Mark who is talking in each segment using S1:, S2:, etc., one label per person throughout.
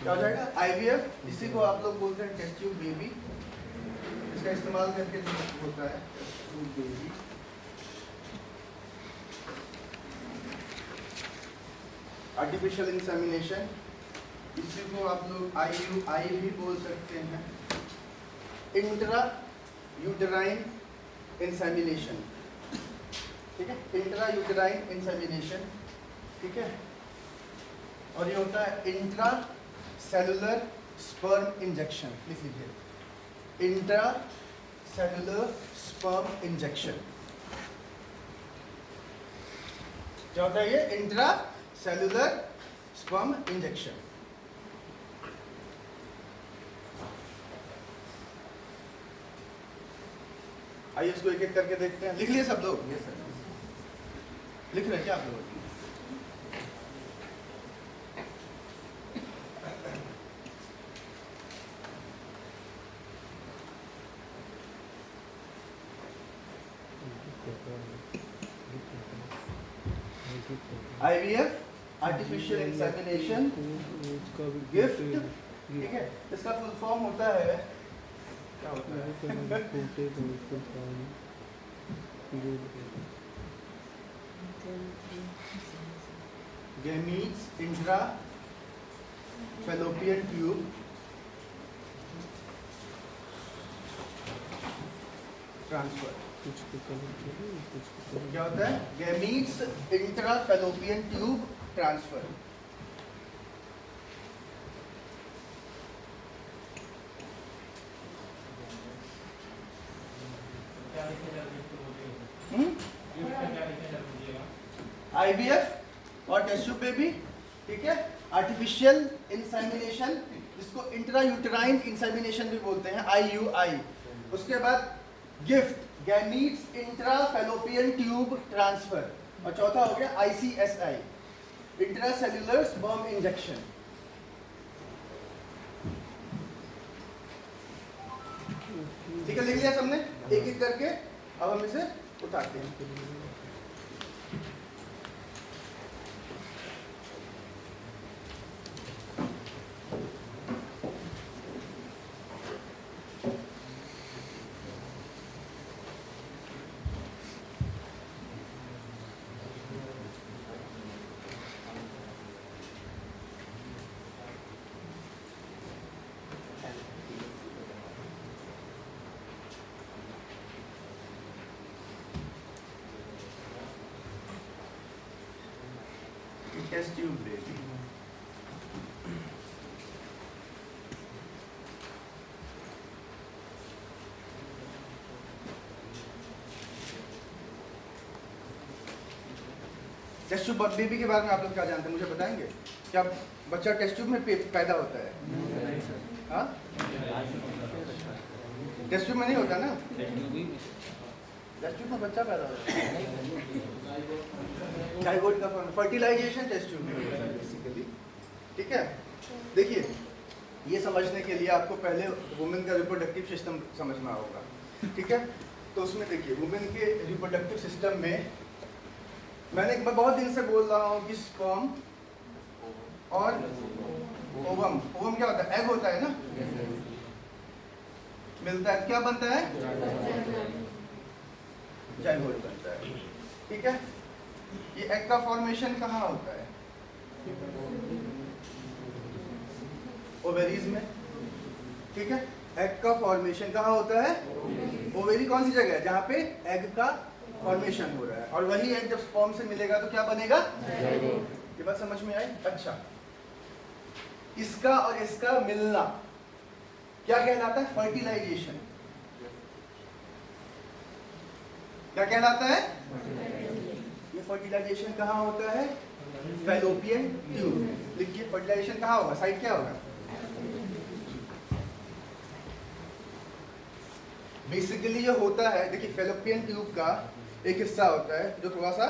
S1: क्या हो जाएगा IVF, इसी को आप लोग बोलते हैं टेस्ट ट्यूब बेबी। इसका इस्तेमाल करके जो होता है test tube baby. Artificial insemination, इसी को आप लोग IUI भी बोल सकते हैं। इंट्रा यूटेराइन इंसेमिनेशन, ठीक है, इंट्रा यूटेराइन इंसेमिनेशन, ठीक है। और ये होता है इंट्रा सेलुलर स्पर्म इंजेक्शन, लिख लीजिए, इंट्रा सेलुलर स्पर्म इंजेक्शन। क्या होता है ये इंट्रा सेलुलर स्पर्म इंजेक्शन? आइए इसको एक एक करके देखते हैं। लिख लिए सब लोग? Yes sir. लिख रहे हैं क्या आप लोग? IVF, आर्टिफिशियल इंसेमिनेशन, गिफ्ट, ठीक है। इसका फुल फॉर्म होता है, क्या होता है? Gametes intra fallopian tube transfer. क्या होता है? Gametes intra fallopian tube transfer. IVF और टेस्ट ट्यूब बेबी, ठीक है। आर्टिफिशियल इंसेमिनेशन, इसको इंट्रा यूटेराइन इंसेमिनेशन भी बोलते हैं, IUI। उसके बाद gift, gametes intra fallopian tube transfer. और चौथा हो गया ICSI, intra cellular sperm injection. ठीक है, लिख लिया सबने एक एक करके? अब हम इसे उठाते हैं। Test tube baby, test tube baby के बारे में आप लोग क्या जानते हैं, मुझे बताएंगे? क्या बच्चा टेस्ट ट्यूब में पैदा होता है? हाँ, टेस्ट ट्यूब में नहीं होता ना। टेस्ट ट्यूब में बच्चा पैदा होता है, जाइगोट का फॉर्म। फर्टिलाइजेशन टेस्ट ट्यूब में होता है बेसिकली, ठीक है। देखिए, ये समझने के लिए आपको पहले वुमेन का रिप्रोडक्टिव सिस्टम समझना होगा, ठीक है। तो उसमें देखिए, वुमेन के रिप्रोडक्टिव सिस्टम में मैं बहुत दिन से बोल रहा हूँ कि स्पर्म और ओवम, ओवम क्या होता है? एग होता है ना, मिलता है, क्या बनता है? जाइगोट बनता है, ठीक है। ये एग का फॉर्मेशन कहाँ होता है? ओवेरीज में, ठीक है। एग का फॉर्मेशन कहाँ होता है? ओवेरी कौन सी जगह है जहाँ पे एग का फॉर्मेशन हो रहा है? और वही एग जब स्पर्म से मिलेगा तो क्या बनेगा? ये बात समझ में आई? अच्छा, इसका और इसका मिलना क्या कहलाता है? फर्टिलाइजेशन। क्या कहलाता है? ये फर्टिलाइजेशन कहाँ होता है? Fallopian tube. लिखिए, फर्टिलाइजेशन कहाँ होगा? साइड क्या होगा? बेसिकली ये होता है, देखिए, फैलोपियन ट्यूब का एक हिस्सा होता है जो थोड़ा सा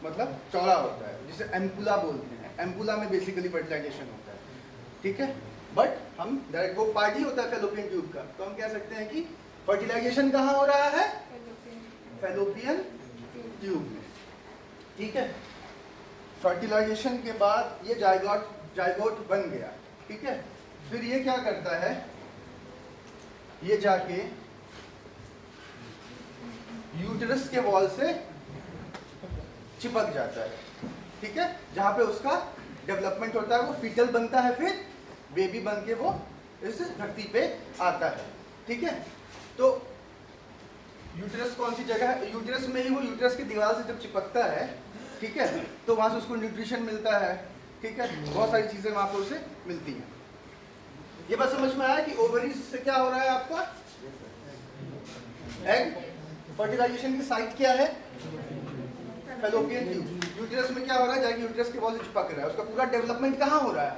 S1: मतलब चौड़ा होता है, जिसे एम्पुला बोलते हैं। एम्पुला में बेसिकली फर्टिलाइजेशन होता है, ठीक है। बट हम डायरेक्ट, वो पार्ट ही होता है फैलोपियन ट्यूब का, तो हम कह सकते हैं कि फर्टिलाइजेशन कहाँ हो रहा है? फैलोपियन ट्यूब में, ठीक है। फर्टिलाइजेशन के बाद ये जाइगोट बन गया, ठीक है। फिर ये क्या करता है, ये जाके यूटेरस के वॉल से चिपक जाता है, ठीक है, जहां पे उसका डेवलपमेंट होता है, वो फीटल बनता है, फिर बेबी बन के वो इस धरती पे आता है, ठीक है। तो यूटेरस कौन सी जगह है, यूटेरस में ही वो यूटेरस की दीवार से जब चिपकता है, ठीक है, तो वहां से उसको न्यूट्रिशन मिलता है, ठीक है, बहुत सारी चीजें वहां पर उसे मिलती हैं। ये बात समझ में आया कि ओवरीज से क्या हो रहा है, आपका एग फर्टिलाइजेशन की साइट क्या है, फैलोपियन ट्यूब। यूटेरस में क्या हो रहा है, जाके यूटेरस के वॉल से चिपक रहा है, उसका पूरा डेवलपमेंट कहाँ हो रहा है,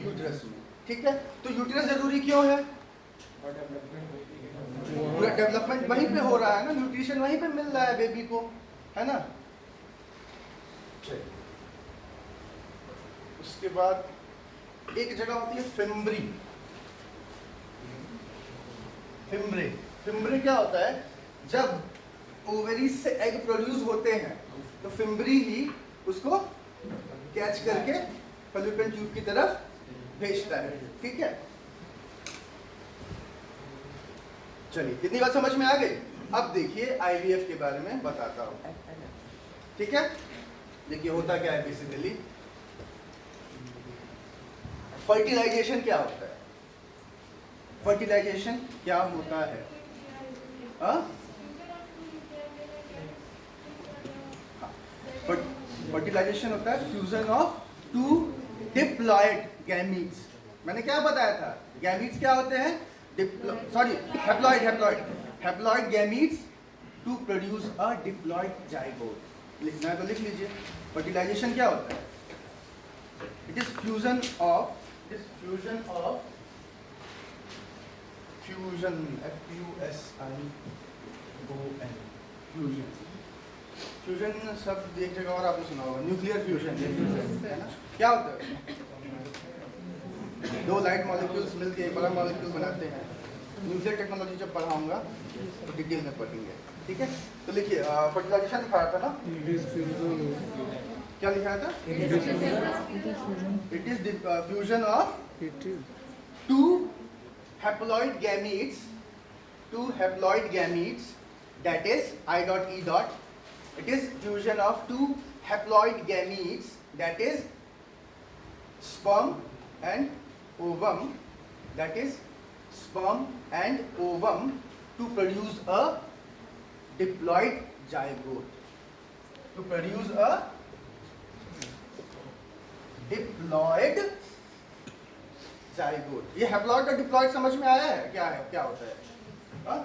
S1: यूटेरस में, ठीक है। तो यूटेरस जरूरी क्यों है, पूरा डेवलपमेंट वहीं पे हो रहा है ना, न्यूट्रिशन वहीं पे मिल रहा है बेबी को, है ना। उसके बाद एक जगह होती है फिम्ब्री। फिम्ब्रे, फिम्ब्रे क्या होता है, जब ओवरीज से एग प्रोड्यूस होते हैं तो फिम्ब्री ही उसको कैच करके फैलोपियन ट्यूब की तरफ भेजता है, ठीक है। चलिए, कितनी बात समझ में आ गई। अब देखिए आईवीएफ के बारे में बताता हूं, ठीक है। देखिए होता क्या है बेसिकली, फर्टिलाइजेशन क्या होता है, फर्टिलाइजेशन क्या होता है, फर्टिलाइजेशन होता है fusion of two diploid gametes. मैंने क्या बताया था, गैमीट्स क्या होते हैं, haploid gametes to produce a diploid zygote. लिखना है तो लिख लीजिए। फर्टिलाइजेशन क्या होता है, it is fusion of fusion fusion शब्द एक जगह और आपने सुना होगा, न्यूक्लियर फ्यूजन, है ना। क्या होता है, दो लाइट मॉलिक्यूल्स मिलकर एक बड़ा मॉलिक्यूल बनाते हैं। न्यूक्लियर टेक्नोलॉजी जब पढ़ाऊंगा तो डिटेल में पढ़ेंगे, ठीक है। तो लिखिए फर्टिलाइजेशन दिखाया था ना, क्या लिखा था, it is fusion of two haploid gametes, that is I dot E dot, it is fusion of two haploid gametes, that is sperm and ovum, to produce a diploid zygote, ये haploid और diploid समझ में आया है, क्या होता है, हा?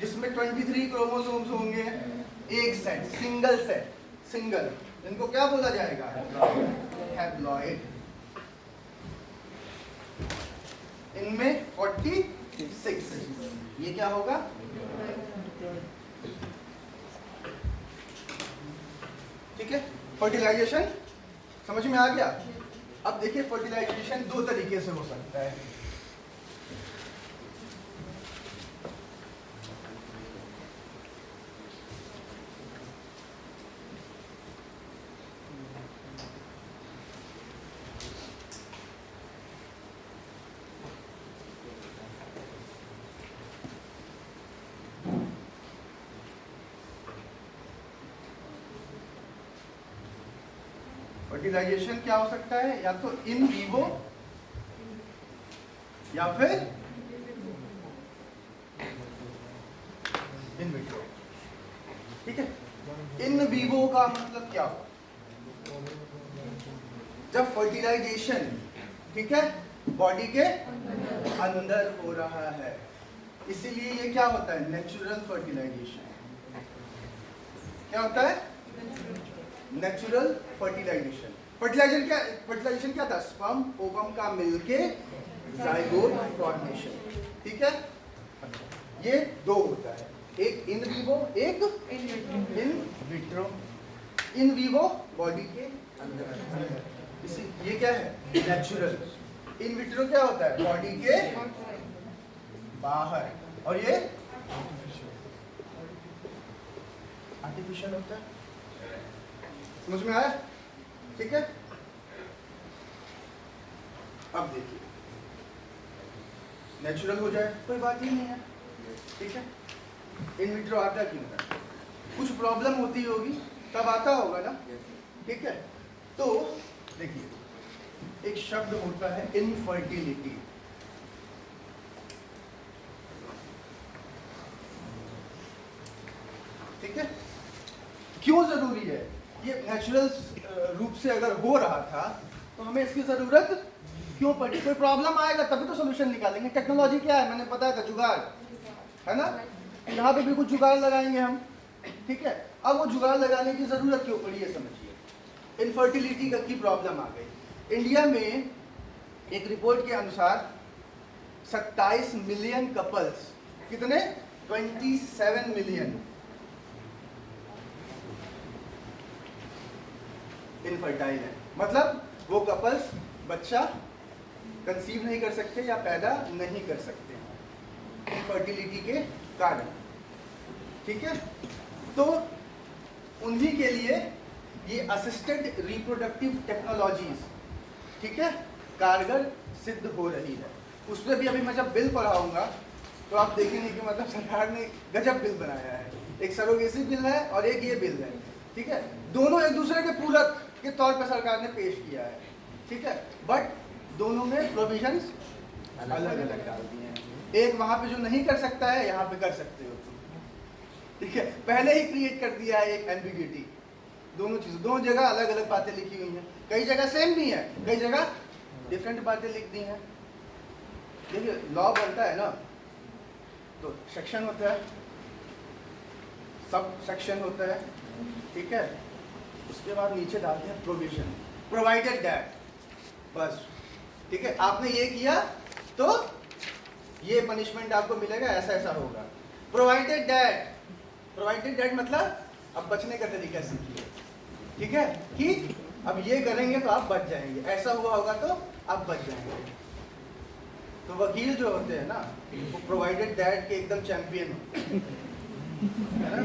S1: जिसमें 23 क्रोमोसोम्स होंगे, एक सेट, सिंगल, इनको क्या बोला जाएगा, हैप्लॉइड। इनमें 46, ये क्या होगा, ठीक है। फर्टिलाइजेशन समझ में आ गया। अब देखिए फर्टिलाइजेशन दो तरीके से हो सकता है। फर्टिलाइजेशन क्या हो सकता है, या तो इन विवो या फिर इन विट्रो, ठीक है। इन विवो का मतलब क्या हो, जब फर्टिलाइजेशन, ठीक है, बॉडी के अंदर हो रहा है, इसीलिए ये क्या होता है, नेचुरल फर्टिलाइजेशन। क्या होता है, नेचुरल फर्टिलाइजेशन। फर्टिलाइजेशन क्या था, स्पर्म ओवम का मिलके जाइगोट फॉर्मेशन, ठीक है। ये दो होता है, एक इन विवो, एक in vitro. In vivo body के अंदर, इसी ये क्या है, नेचुरल। इन विट्रो क्या होता है, बॉडी के बाहर, और ये आर्टिफिशियल होता है। समझ में आया, ठीक है। अब देखिए, नेचुरल हो जाए कोई बात ही नहीं है, ठीक है। इन विट्रो आता क्यों है? कुछ प्रॉब्लम होती होगी तब आता होगा ना, ठीक है। तो देखिए, एक शब्द होता है इनफर्टिलिटी, ठीक है। क्यों जरूरी है? ये नेचुरल रूप से अगर हो रहा था तो हमें इसकी जरूरत क्यों पड़ी? कोई प्रॉब्लम आएगा तभी तो सोल्यूशन निकालेंगे। टेक्नोलॉजी क्या है, मैंने बताया था, जुगाड़ है ना। यहाँ पे भी कुछ जुगाड़ लगाएंगे हम, ठीक है। अब वो जुगाड़ लगाने की जरूरत क्यों पड़ी है समझिए। इनफर्टिलिटी की प्रॉब्लम आ गई इंडिया में। एक रिपोर्ट के अनुसार 27 मिलियन कपल्स, कितने? 27 मिलियन इनफर्टाइल है। मतलब वो कपल्स बच्चा कंसीव नहीं कर सकते या पैदा नहीं कर सकते हैं इनफर्टिलिटी के कारण, ठीक है। तो उन्हीं के लिए ये असिस्टेड रिप्रोडक्टिव टेक्नोलॉजीज, ठीक है, कारगर सिद्ध हो रही है। उस पर भी अभी मैं जब बिल पढ़ाऊंगा तो आप देखेंगे कि मतलब सरकार ने गजब बिल बनाया है। एक सरोगेसी बिल है और एक ये बिल है, ठीक है। दोनों एक दूसरे के पूरक के तौर पर सरकार ने पेश किया है, ठीक है। बट दोनों में प्रोविजंस अलग अलग डाल दिए हैं। एक वहां पे जो नहीं कर सकता है, यहाँ पे कर सकते हो तुम, ठीक है। पहले ही क्रिएट कर दिया है एक एम्बिग्यूटी। दोनों चीजें, दोनों जगह अलग अलग बातें लिखी हुई हैं। कई जगह सेम भी है, कई जगह डिफरेंट बातें लिख दी हैं। देखिए, लॉ बनता है ना तो सेक्शन होता है, सब सेक्शन होता है, ठीक है। उसके बाद नीचे डालते हैं प्रोविजन, प्रोवाइडेड दैट, बस, ठीक है। आपने ये किया तो ये पनिशमेंट आपको मिलेगा, ऐसा ऐसा होगा। प्रोवाइडेड दैट, प्रोवाइडेड दैट मतलब अब बचने का तरीका सीखिए, ठीक है, कि अब ये करेंगे तो आप बच जाएंगे, ऐसा हुआ होगा तो आप बच जाएंगे। तो वकील जो होते हैं ना, वो प्रोवाइडेड दैट के एकदम चैंपियन है ना।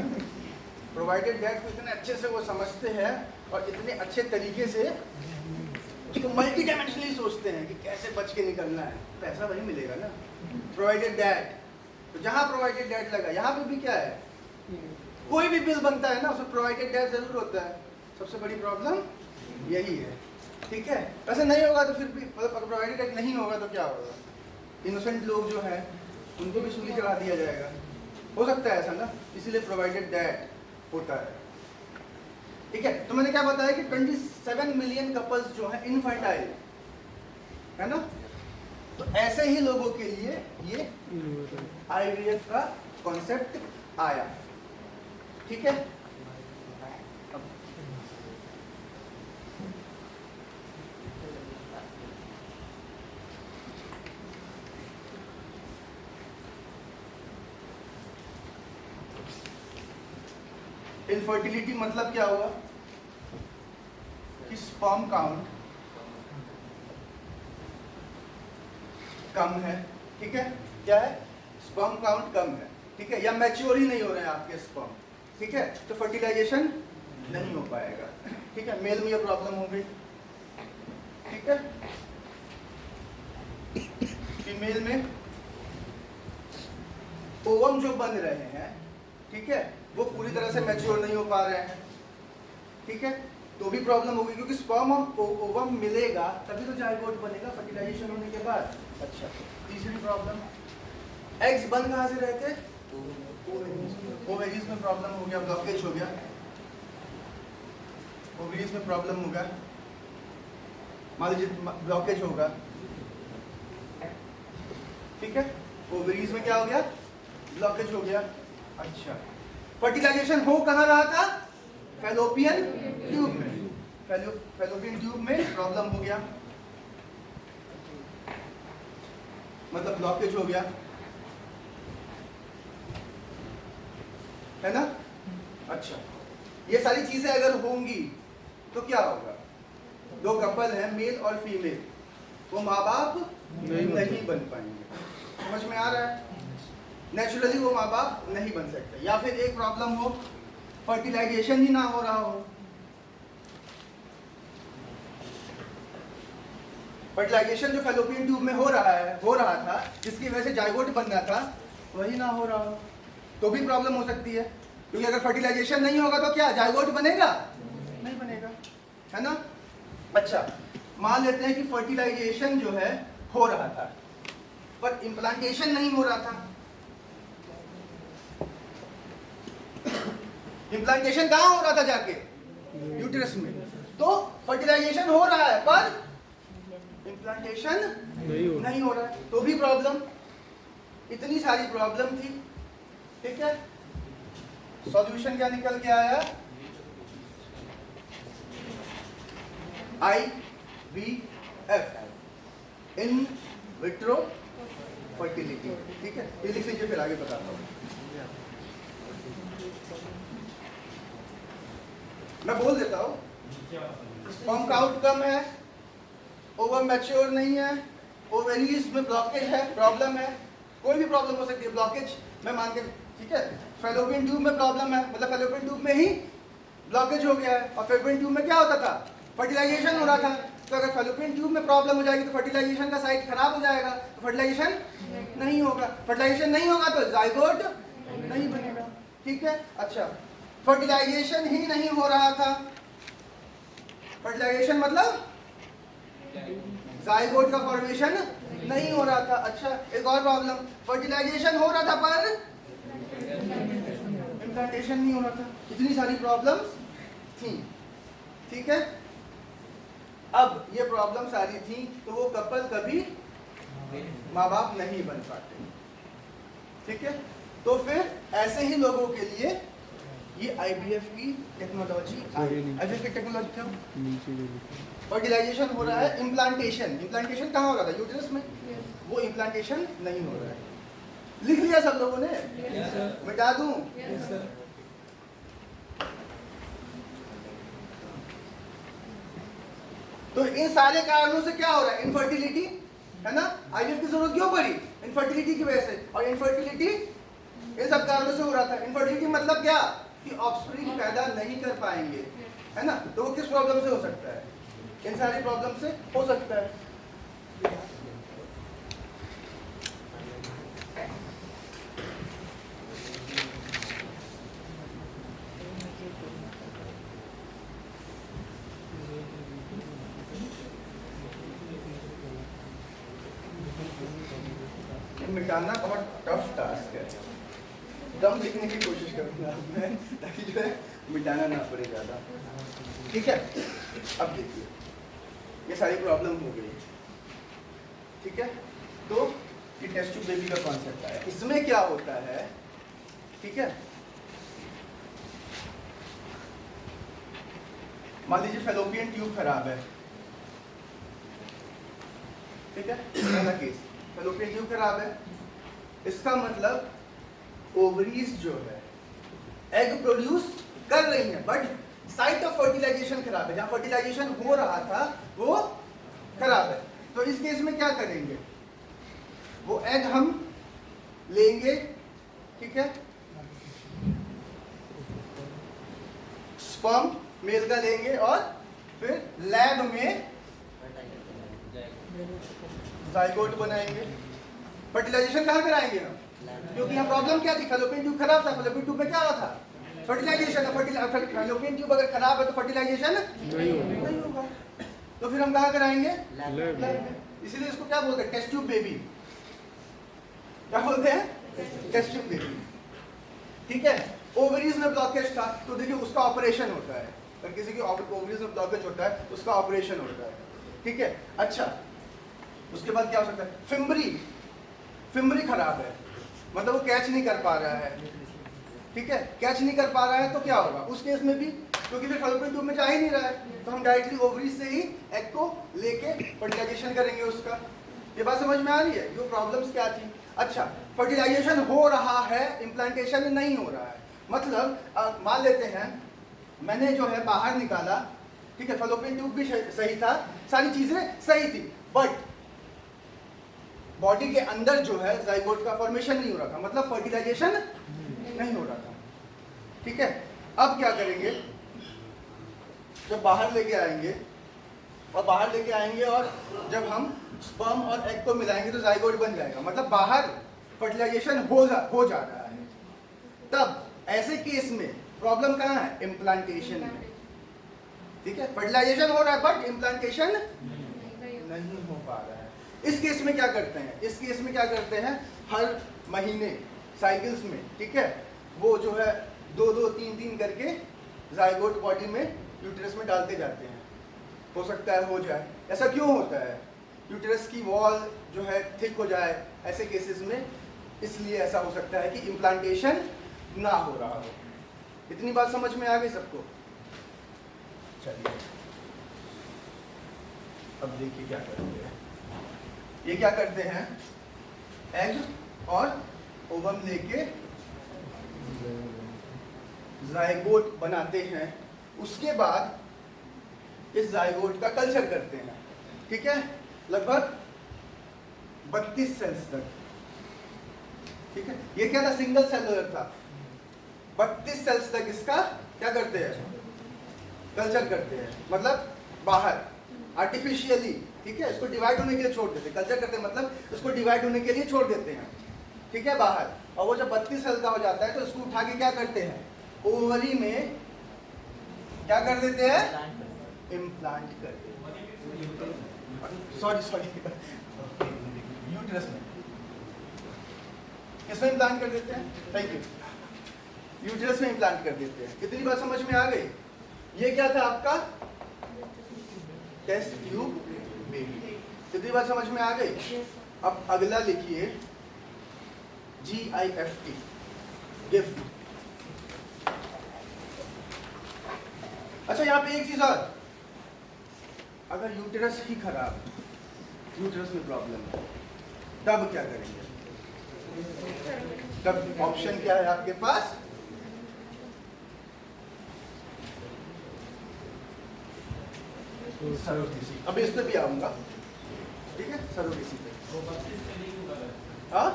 S1: प्रोवाइडेड दैट को इतने अच्छे से वो समझते हैं और इतने अच्छे तरीके से उसको मल्टी डायमेंशनली सोचते हैं कि कैसे बच के निकलना है, पैसा वही मिलेगा ना। प्रोवाइडेड दैट, तो जहाँ प्रोवाइडेड दैट लगा, यहाँ पे भी क्या है, कोई भी बिल बनता है ना उसमें प्रोवाइडेड दैट जरूर होता है। सबसे बड़ी प्रॉब्लम यही है, ठीक है। ऐसे नहीं होगा तो फिर भी, मतलब अगर प्रोवाइडेड दैट नहीं होगा तो क्या होगा? इनोसेंट लोग जो हैं उनको भी सूली चढ़ा दिया जाएगा, हो सकता है ऐसा ना, इसीलिए प्रोवाइडेड दैट होता है, ठीक है। तो मैंने क्या बताया कि 27 मिलियन कपल्स जो हैं इनफर्टाइल है ना। तो ऐसे ही लोगों के लिए ये IVF का कॉन्सेप्ट आया, ठीक है। इनफर्टिलिटी मतलब क्या हुआ कि स्पर्म काउंट कम है, ठीक है। क्या है? स्पर्म काउंट कम है, ठीक है, या मैच्योर ही नहीं हो रहे हैं आपके स्पर्म, ठीक है। तो फर्टिलाइजेशन नहीं हो पाएगा, ठीक है। मेल में ये प्रॉब्लम हो गई, ठीक है। फीमेल में ओवम जो बन रहे हैं, ठीक है, वो पूरी तरह से मैच्योर नहीं हो पा रहे हैं, ठीक है। तो भी प्रॉब्लम होगी, क्योंकि स्पर्म और ओवम मिलेगा तभी तो जाइगोट बनेगा फर्टिलाइजेशन होने के बाद। अच्छा, तीसरी प्रॉब्लम, एग्स बन कहाँ से रहे थे? ओवेरीज में प्रॉब्लम हो गया, ब्लॉकेज हो गया, ओवेरीज में प्रॉब्लम होगा, मान लीजिए ब्लॉकेज होगा, ठीक है। ओवेरीज में क्या हो गया? ब्लॉकेज हो गया। अच्छा, फर्टिलाइजेशन हो कहाँ रहा था? फैलोपियन ट्यूब में। फैलोपियन ट्यूब में प्रॉब्लम हो गया, मतलब ब्लॉकेज हो गया, है ना। अच्छा, ये सारी चीजें अगर होंगी तो क्या होगा? दो कपल है, मेल और फीमेल, वो माँ बाप नहीं बन पाएंगे। समझ में आ रहा है? नेचुरली वो माँ बाप नहीं बन सकते, या फिर एक प्रॉब्लम हो, फर्टिलाइजेशन ही ना हो रहा हो, फर्टिलाइजेशन जो फैलोपियन ट्यूब में हो रहा था, जिसकी वजह से जाइगोट बनना था, वही ना हो रहा हो तो भी प्रॉब्लम हो सकती है, क्योंकि अगर फर्टिलाइजेशन नहीं होगा तो क्या जाइगोट बनेगा? नहीं बनेगा, है ना? अच्छा, मान लेते हैं कि फर्टिलाइजेशन जो है हो रहा था पर इम्प्लांटेशन नहीं हो रहा था। इम्प्लांटेशन कहाँ हो रहा था? जाके यूट्रस में। तो फर्टिलाइजेशन हो रहा है पर इम्प्लांटेशन नहीं हो रहा है तो भी प्रॉब्लम। इतनी सारी प्रॉब्लम थी, ठीक है। सॉल्यूशन क्या निकल के आया? IVF, इन विट्रो फर्टिलिटी, ठीक है। ये लिख लीजिए, फिर आगे बताता हूँ। मैं बोल देता हूँ, स्पर्म काउंट कम है, ओवर मैच्योर नहीं है, ओवेरीज में ब्लॉकेज है, प्रॉब्लम है, कोई भी प्रॉब्लम हो सकती है, ब्लॉकेज मैं मान के, ठीक है। फैलोपियन ट्यूब में प्रॉब्लम है, मतलब फैलोपियन ट्यूब में ही ब्लॉकेज हो गया है, और फैलोपियन ट्यूब में क्या होता था? फर्टिलाइजेशन हो रहा था। तो अगर फैलोपियन ट्यूब में प्रॉब्लम हो जाएगी तो फर्टिलाइजेशन का साइट खराब हो जाएगा, तो फर्टिलाइजेशन नहीं होगा। फर्टिलाइजेशन नहीं होगा तो जाइगोट नहीं बनेगा, ठीक है। अच्छा, फर्टिलाइजेशन ही नहीं हो रहा था, फर्टिलाइजेशन मतलब जाइगोट का फॉर्मेशन नहीं हो रहा था। अच्छा, एक और प्रॉब्लम, फर्टिलाइजेशन हो रहा था पर इम्प्लांटेशन नहीं हो रहा था। इतनी सारी प्रॉब्लम्स थी, ठीक है। अब ये प्रॉब्लम सारी थी तो वो कपल कभी माँ बाप नहीं बन पाते, ठीक है। तो फिर ऐसे ही लोगों के लिए ये IVF की टेक्नोलॉजी आई। IVF की टेक्नोलॉजी क्या? फर्टिलाइजेशन हो रहा है, इम्प्लांटेशन कहाँ हो रहा था? यूट्रस में। वो इम्प्लांटेशन नहीं हो रहा है। लिख लिया सब लोगों ने? मिटा दूं? तो इन सारे कारणों से क्या हो रहा है? इनफर्टिलिटी, है ना। IVF की जरूरत क्यों पड़ी? इनफर्टिलिटी की वजह से। और इनफर्टिलिटी इन सब कारणों से हो रहा था। इनफर्टिलिटी मतलब क्या? कि ऑफस्प्रिंग पैदा नहीं कर पाएंगे, है ना। तो वो किस प्रॉब्लम से हो सकता है? इन सारी प्रॉब्लम से हो सकता है। मिटाना बहुत टफ टास्क है, दम लिखने की कोशिश करूंगा मैं, ताकि जो है मिटाना ना पड़े ज़्यादा, ठीक है। अब देखिए, ये सारी प्रॉब्लम हो गई, ठीक है। तो ये टेस्ट ट्यूब बेबी का कॉन्सेप्ट है। इसमें क्या होता है, ठीक है। मान लीजिए फैलोपियन ट्यूब खराब है, ठीक है। पहला केस, फैलोपियन ट्यूब खराब है, इसका मतलब ओवरीज जो है एग प्रोड्यूस कर रही है, बट साइट ऑफ फर्टिलाइजेशन खराब है। जहां फर्टिलाइजेशन हो रहा था वो खराब है। तो इस केस में क्या करेंगे? वो एग हम लेंगे, ठीक है, स्पर्म मेल का लेंगे और फिर लैब में जाइगोट बनाएंगे। फर्टिलाइजेशन कहाँ कराएंगे हम? क्योंकि यहाँ प्रॉब्लम क्या थी? फैलोपियन ट्यूब खराब था। फैलोपियन ट्यूब में क्या हुआ था? फर्टिलाइजेशन। फैलोपियन ट्यूब अगर खराब है तो फर्टिलाइजेशन नहीं होगा। तो फिर हम कहाँ कराएंगे? लैब में। इसीलिए इसको क्या बोलते हैं? Test tube baby. क्या बोलते हैं? टेस्ट ट्यूब बेबी, ठीक है। ओवरीज में ब्लॉकेज था तो देखिए उसका ऑपरेशन होता है। अगर किसी की ओवरीज में ब्लॉकेज होता है उसका ऑपरेशन होता है, ठीक है। अच्छा, उसके बाद क्या हो सकता है? फिम्बरी खराब है, मतलब वो कैच नहीं कर पा रहा है, ठीक है। कैच नहीं कर पा रहा है तो क्या होगा उस केस में भी? क्योंकि फिर फैलोपियन ट्यूब में जा ही नहीं रहा है, तो हम डायरेक्टली ओवरीज से ही एग को लेके फर्टिलाइजेशन करेंगे उसका। ये बात समझ में आ रही है? जो प्रॉब्लम्स क्या थी। अच्छा, फर्टिलाइजेशन हो रहा है, इम्प्लांटेशन नहीं हो रहा है। मतलब मान लेते हैं मैंने जो है बाहर निकाला, ठीक है, फैलोपियन ट्यूब भी सही था, सारी चीजें सही थी, बट बॉडी के अंदर जो है जाइगोट का फॉर्मेशन नहीं हो रहा था, मतलब फर्टिलाइजेशन नहीं हो रहा था, ठीक है। अब क्या करेंगे? जब बाहर लेके आएंगे और बाहर लेके आएंगे, और जब हम स्पर्म और एग को मिलाएंगे तो जाइगोट बन जाएगा, मतलब बाहर फर्टिलाइजेशन हो जा रहा है। तब ऐसे केस में प्रॉब्लम कहाँ है? इम्प्लांटेशन में। ठीक है, फर्टिलाइजेशन हो रहा है बट इम्प्लांटेशन नहीं हो पा रहा है। इस केस में क्या करते हैं? इस केस में क्या करते हैं, हर महीने साइकिल्स में, ठीक है, वो जो है 2-2, 3-3 करके जाइगोट बॉडी में, यूटेरस में डालते जाते हैं। हो सकता है हो जाए। ऐसा क्यों होता है? यूटेरस की वॉल जो है थिक हो जाए ऐसे केसेस में, इसलिए ऐसा हो सकता है कि इम्प्लांटेशन ना हो रहा हो। इतनी बात समझ में आ गई सबको? चलिए अब देखिए क्या करते हैं। ये क्या करते हैं, एग और ओवम लेके जाइगोट बनाते हैं। उसके बाद इस जाइगोट का कल्चर करते हैं, ठीक है, लगभग 32 सेल्स तक। ठीक है, ये क्या था, सिंगल सेलुलर था। 32 सेल्स तक इसका क्या करते हैं, कल्चर करते हैं, मतलब बाहर आर्टिफिशियली, ठीक है, इसको डिवाइड होने के लिए छोड़ देते हैं। कल्चर करते हैं मतलब इसको डिवाइड होने के लिए छोड़ देते हैं, ठीक है, बाहर। और वो जब 32 सेल का हो जाता है तो इसको उठा के क्या करते हैं, ओवरी में क्या कर देते हैं, इम्प्लांट कर देते हैं। सॉरी यूट्रस में, किसमें इम्प्लांट कर देते हैं, थैंक यू, यूट्रस में इम्प्लांट कर देते हैं। कितनी बात समझ में आ गई? ये क्या था आपका टेस्ट ट्यूब बेबी। कितनी बात समझ में आ गई? अब अगला लिखिए GIFT, गिफ्ट। अच्छा, यहाँ पे एक चीज और, अगर यूटेरस ही खराब है, यूटेरस में प्रॉब्लम है, तब क्या करेंगे? तब ऑप्शन क्या है आपके पास? सरोगेसी। अभी इस पे भी आऊंगा, ठीक है, सरोगेसी पे। हाँ,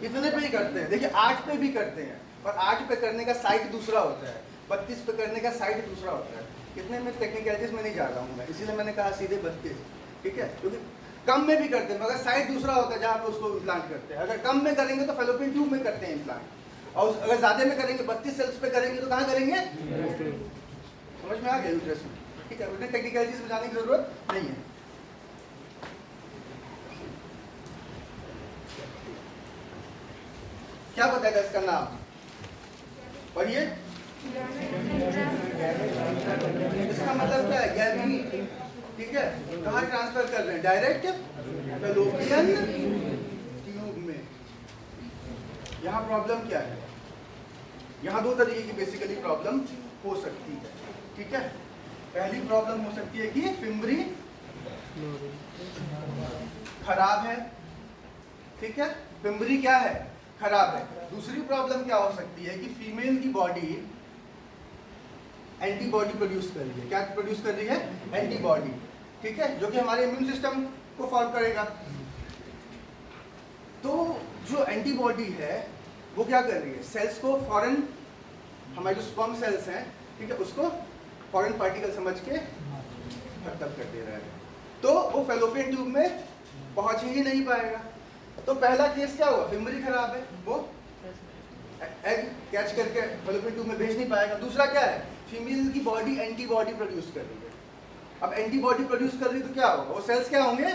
S1: इतने पे ही करते हैं। देखिए 8 पे भी करते हैं, और 8 पे करने का साइट दूसरा होता है, 32 पे करने का साइट दूसरा होता है। इतने में टेक्निकलिटीज में नहीं जा रहा हूँ मैं, इसीलिए मैंने कहा सीधे 32, ठीक है, क्योंकि कम में भी करते हैं मगर साइट दूसरा होता है जहाँ पे उसको इम्प्लांट करते हैं। अगर कम में करेंगे तो फैलोपियन ट्यूब में करते हैं इम्प्लांट, और अगर ज्यादा में करेंगे 32 सेल्स पे करेंगे तो कहाँ करेंगे? समझ में आ गया यूट्रस में, ठीक है, उतने टेक्निकलिटीज में जाने की जरूरत नहीं है। क्या बताएगा इसका नाम? और ये इसका मतलब क्या है? गैमीट, ठीक है, कहाँ ट्रांसफर कर रहे हैं? डायरेक्ट फैलोपियन ट्यूब में। यहाँ प्रॉब्लम क्या है? यहाँ 2 तरीके की बेसिकली प्रॉब्लम हो सकती है, ठीक है। पहली प्रॉब्लम हो सकती है कि फिम्बरी खराब है, ठीक है, फिम्बरी क्या है, खराब है। दूसरी प्रॉब्लम क्या हो सकती है कि फीमेल की बॉडी एंटीबॉडी प्रोड्यूस कर रही है। क्या प्रोड्यूस कर रही है? एंटीबॉडी, ठीक है, जो कि हमारे इम्यून सिस्टम को फॉर्म करेगा। तो जो एंटीबॉडी है वो क्या कर रही है, सेल्स को फॉरेन, हमारे जो स्पर्म सेल्स हैं, ठीक है, उसको फॉरेन पार्टिकल समझ के खत्म कर दे रहा है। तो वो फैलोपियन ट्यूब में पहुंच ही नहीं पाएगा। तो पहला केस क्या हुआ, फिम्बरी खराब है, वो एग कैच करके फैलोपियन ट्यूब में भेज नहीं पाएगा। दूसरा क्या है, फीमेल की बॉडी एंटीबॉडी प्रोड्यूस कर रही है। अब एंटीबॉडी प्रोड्यूस कर रही है तो क्या होगा, वो सेल्स क्या होंगे,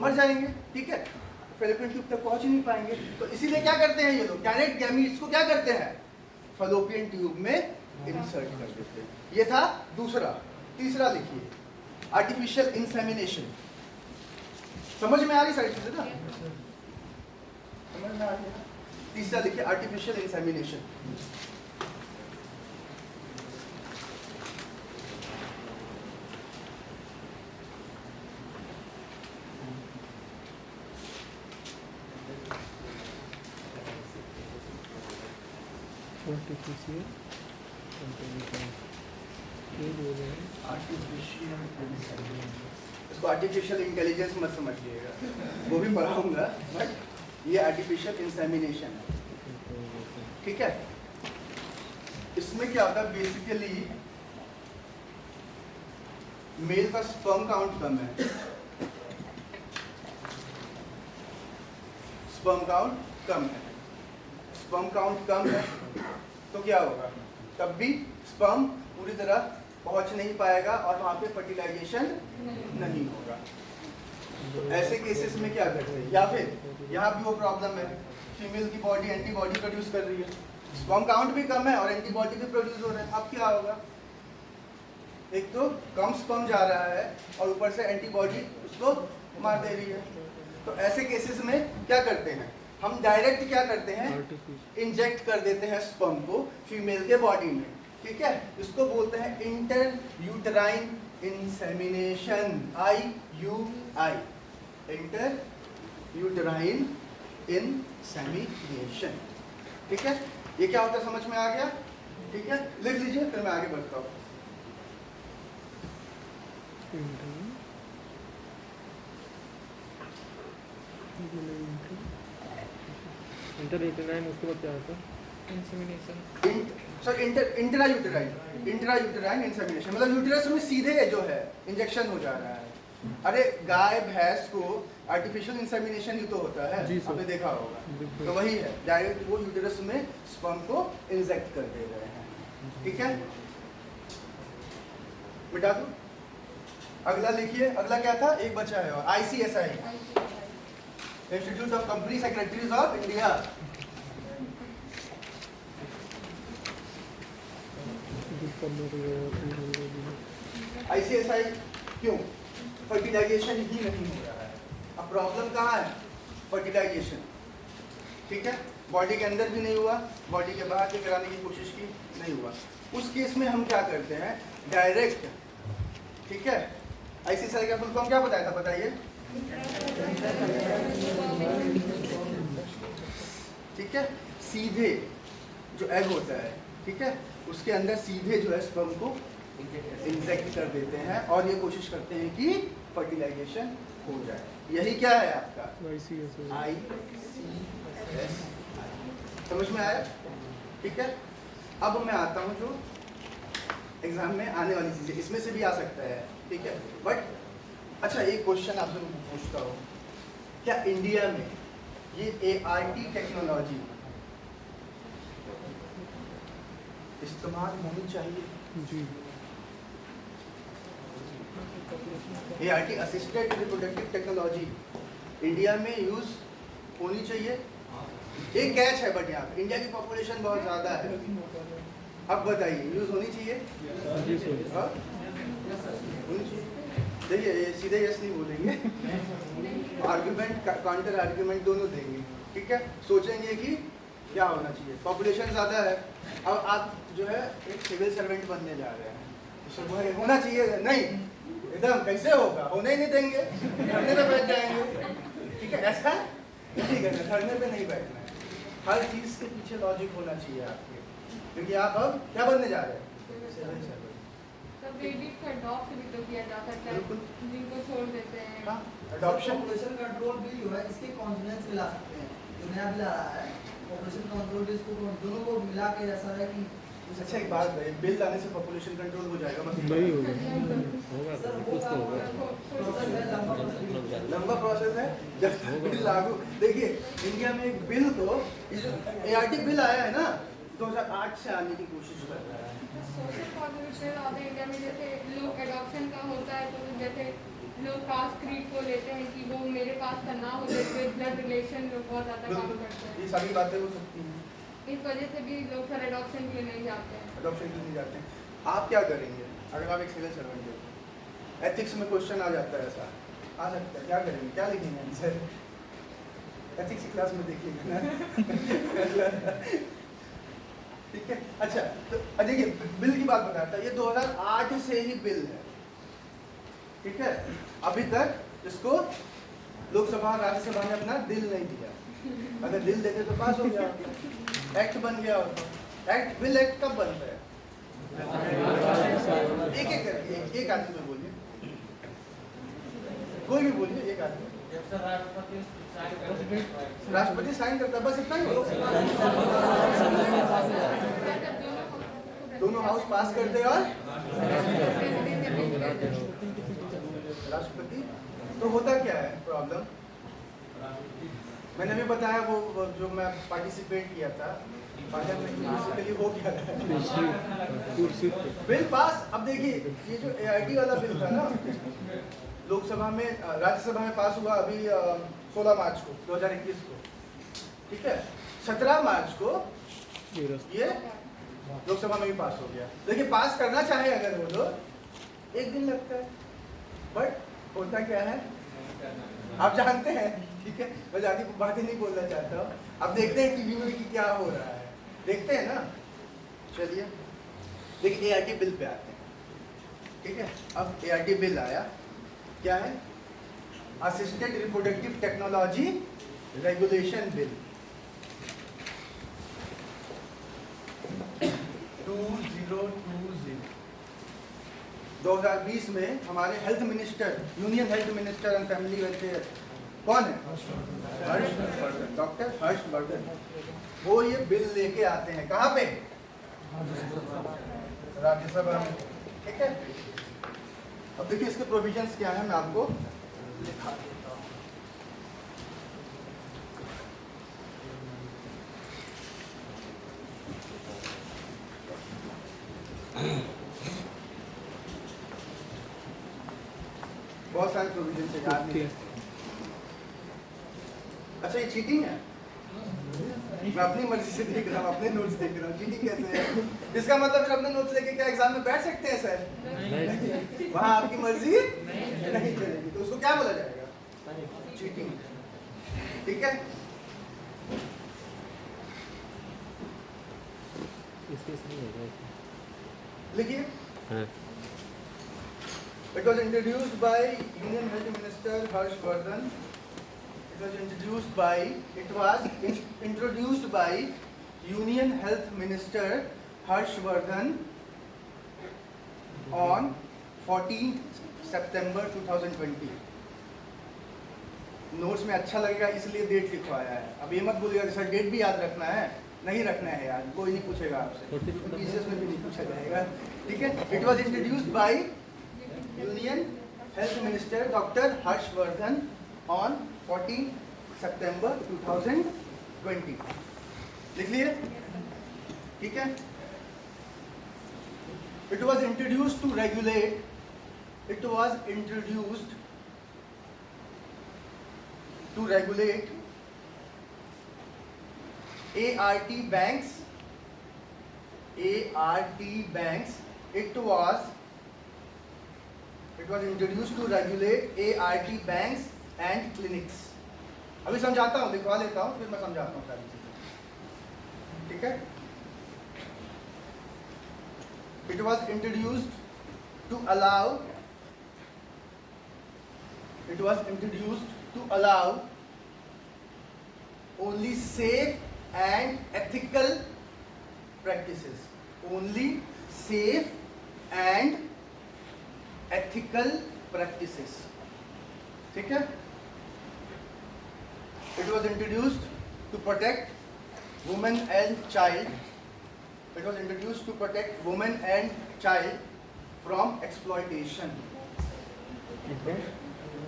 S1: मर जाएंगे, ठीक है, फैलोपियन ट्यूब तक पहुंच ही नहीं पाएंगे। तो इसीलिए क्या करते हैं ये लोग, डायरेक्ट गैमीट्स को क्या करते हैं, फैलोपियन ट्यूब में इंसर्ट कर देते हैं। ये था दूसरा। तीसरा लिखिए आर्टिफिशियल इंसेमिनेशन। समझ में आ रही सारी चीजें ना, समझ में आ रही है। तीसरा लिखिए आर्टिफिशियल इंसेमिनेशन। इसको आर्टिफिशियल इंटेलिजेंस मत समझिएगा, वो भी पढ़ाऊंगा, बट ये आर्टिफिशियल इंसेमिनेशन है, ठीक है। इसमें क्या होता है बेसिकली, मेल का स्पर्म काउंट कम है, स्पर्म काउंट कम है, स्पर्म काउंट कम है, तो क्या होगा? तब भी स्पर्म पूरी तरह पहुंच नहीं पाएगा और वहां पे फर्टिलाइजेशन नहीं होगा। तो ऐसे केसेस में क्या करते हैं? या फिर यहाँ भी वो प्रॉब्लम है, फीमेल की बॉडी एंटीबॉडी प्रोड्यूस कर रही है, स्पर्म काउंट भी कम है और एंटीबॉडी भी प्रोड्यूस हो रहा है, अब क्या होगा? एक तो कम स्पर्म जा रहा है और ऊपर से एंटीबॉडी उसको मार दे रही है। तो ऐसे केसेस में क्या करते हैं? हम डायरेक्ट क्या करते हैं? इंजेक्ट कर देते हैं स्पर्म को फीमेल के बॉडी में, ठीक है? इसको बोलते हैं inter uterine insemination, IUI, inter uterine insemination, ठीक है? ये क्या होता है समझ में आ गया? ठीक है, लिख लीजिए फिर मैं आगे बढ़ता हूँ।
S2: इंटर यूटेराइन, उसके बाद क्या होता है? इंसेमिनेशन।
S1: सर इंट्रायूटेराइन इंसेमिनेशन मतलब यूटेरस में सीधे जो है इंजेक्शन हो जा रहा है। अरे गाय भैंस को आर्टिफिशियल इंसेमिनेशन ही तो होता है, आपने देखा होगा, तो वही है, डायरेक्ट वो यूटेरस में स्पर्म को इंजेक्ट कर दे रहे हैं, ठीक है? मिटा दो, अगला लिखिए, अगला क्या था? एक बचा है और ICSI, institute of company secretaries of India. ICSI क्यों? फर्टिलाइजेशन ही नहीं हो रहा है। अब प्रॉब्लम कहाँ है? फर्टिलाइजेशन, ठीक है? बॉडी के अंदर भी नहीं हुआ, बॉडी के बाहर से कराने की कोशिश की, नहीं हुआ। उस केस में हम क्या करते हैं? डायरेक्ट, ठीक है? ICSI का फुल फॉर्म क्या बताया था, बताइए? ठीक है, सीधे जो एग होता है, ठीक है, उसके अंदर सीधे जो है स्पर्म को इंजेक्ट कर देते हैं और ये कोशिश करते हैं कि फर्टिलाइजेशन हो जाए। यही क्या है आपका? ICSI, समझ में आया? ठीक है, अब मैं आता हूँ जो एग्जाम में आने वाली चीजें, इसमें से भी आ सकता है, ठीक है? बट अच्छा, एक क्वेश्चन आपसे पूछता हूँ, क्या इंडिया में ये ART टेक्नोलॉजी इस्तेमाल होनी चाहिए?
S2: जी।
S1: ART assisted reproductive technology India में यूज होनी चाहिए। एक कैच है बट यहाँ पे इंडिया की पॉपुलेशन बहुत ज़्यादा है, अब बताइए यूज होनी चाहिए? हाँ? होनी चाहिए। देखिए ये सीधे यस नहीं बोलेंगे, आर्ग्यूमेंट काउंटर आर्ग्यूमेंट दोनों देंगे, ठीक है? सोचेंगे कि क्या होना चाहिए, पॉपुलेशन ज़्यादा है, अब आप जो है एक सिविल सर्वेंट बनने जा रहे हैं, तो होना चाहिए नहीं, एकदम कैसे होगा, होने ही नहीं देंगे, धरने पे बैठ जाएंगे, ठीक है? ऐसा नहीं करना, धरने पे नहीं बैठना है, हर चीज़ के पीछे लॉजिक होना चाहिए आपके, क्योंकि आप अब क्या बनने जा रहे हैं? Civil servant.
S3: बेबीज को अडॉप्ट भी तो किया जा सकता है, जिनको छोड़ देते हैं।
S1: हाँ, अडॉप्शन
S4: पॉपुलेशन कंट्रोल बिल जो है इसके कॉन्फिडेंस मिला सकते हैं, जो नया बिल आ रहा है पॉपुलेशन कंट्रोल बिल, इसको दोनों को मिला के ऐसा है कि
S1: अच्छा एक बात है, बिल लाने से पॉपुलेशन कंट्रोल हो जाएगा? बस
S2: नहीं होगा,
S4: सर
S2: कुछ तो होगा।
S4: प्रोसेस है,
S1: लंबा प्रोसेस है जब तक बिल लागू। देखिए इंडिया में एक बिल तो ART बिल आया है ना 2008 से आने की कोशिश कर रहा है।
S3: सोशल पॉजिटिव से ज़्यादा इंडिया में जैसे लोग एडॉप्शन का होता है, तो जैसे लोग कास्ट क्रीड को लेते हैं कि वो मेरे पास का ना हो, जैसे ब्लड रिलेशन लोग बहुत ज़्यादा काम करते हैं,
S1: ये सारी बातें हो सकती हैं,
S3: इस वजह से भी लोग सर एडॉप्शन के लिए नहीं जाते हैं।
S1: अडॉप्शन के लिए जाते हैं। आप क्या करेंगे अगर आप एक सिविल सर्वेंट हो? एथिक्स में क्वेश्चन आ जाता है, ऐसा आ सकता है, क्या करेंगे, क्या लिखेंगे आंसर? एथिक्स की क्लास में देखिएगा ना। ठीक है, अच्छा तो देखिए बिल की बात बताता है, ये 2008 से ही बिल है, ठीक है? अभी तक इसको लोकसभा राज्यसभा ने अपना दिल नहीं दिया, अगर दिल देते तो पास हो गया, एक्ट बन गया होता। एक्ट बिल एक्ट कब बनता है? एक एक करके एक आदमी में बोलिए, कोई भी बोलिए, एक आदमी। राष्ट्रपति साइन करता है, बस इतना ही। दोनों हाउस पास करते और राष्ट्रपति। तो होता क्या है प्रॉब्लम, मैंने भी बताया वो जो मैं पार्टिसिपेट किया था बेसिकली हो क्या है बिल पास। अब देखिए ये जो AIT वाला बिल था ना, लोकसभा में राज्यसभा में पास हुआ अभी 16 मार्च को 2021 को, ठीक है। 17 मार्च को ये लोकसभा में भी पास हो गया। देखिए पास करना चाहे अगर वो लोग 1 दिन लगता है, बट होता क्या है आप जानते हैं, ठीक है। मैं ज़्यादा बातें नहीं बोलना चाहता हूँ। अब देखते हैं टीवी में कि क्या हो रहा है, देखते हैं ना। चलिए देखिए AIT बिल पे आते हैं, ठीक है। अब AIT बिल आया, क्या है, assisted reproductive technology regulation bill 2020 में हमारे health minister, union health minister and family welfare कौन है, हर्षवर्धन, डॉक्टर हर्षवर्धन। वो ये बिल लेके आते हैं कहाँ पे, राज्यसभा में, ठीक है। अब देखिए इसके प्रोविजंस क्या है, मैं आपको लिखा देता हूँ। बहुत सारे प्रोविजन से याद नहीं। अच्छा ये चीटिंग है, मैं अपनी मर्जी से देख रहा हूँ, अपने नोट्स देख रहा हूँ, चीटिंग कैसे है? इसका मतलब फिर अपने नोट्स लेके क्या एग्जाम में बैठ सकते हैं सर? नहीं। वहाँ आपकी मर्जी नहीं चलेगी, तो उसको क्या बोला जाएगा, चीटिंग, ठीक है। लिखिए It was introduced by Union Health Minister Harshvardhan. It was introduced by Union Health Minister Harshvardhan on 14th September 2020. Notes में अच्छा लगेगा इसलिए डेट लिखवाया है। अब ये मत बोलिएगा कि सर डेट भी याद रखना है, नहीं रखना है यार, कोई नहीं पूछेगा आपसे, पीसीएस में भी नहीं पूछा जाएगा, ठीक है। It was introduced by union health minister doctor Harshvardhan on 14 सितंबर 2020। लिख लिए, ठीक है। It was introduced to regulate, it was introduced to regulate ART banks, it was introduced to regulate ART banks and clinics. अभी समझाता हूँ, लिखवा लेता हूँ फिर मैं समझाता हूँ सारी चीजें, ठीक है। It was introduced to allow only safe and ethical practices, only safe and ethical practices, ठीक है। It was introduced to protect women and child, it was introduced to protect women and child from exploitation.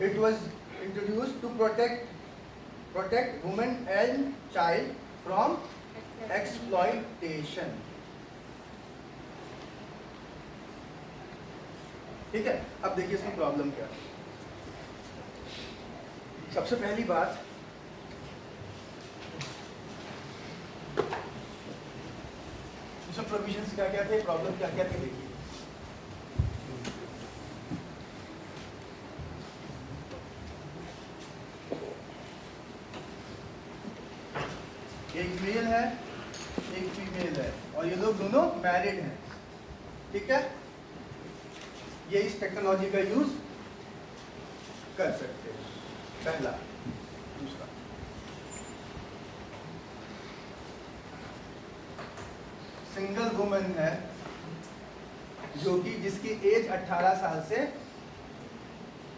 S1: It was introduced to protect women and child from exploitation, ठीक है। अब देखिए इसकी problem क्या है। सबसे पहली बात, इसमें प्रोविजंस क्या क्या थे, प्रॉब्लम क्या क्या थे, देखिए। एक मेल है एक फीमेल है और ये लोग दोनों मैरिड हैं, ठीक है। ये इस टेक्नोलॉजी का यूज कर सकते हैं, पहला। दूसरा, सिंगल वुमन है जो कि जिसकी एज 18 साल से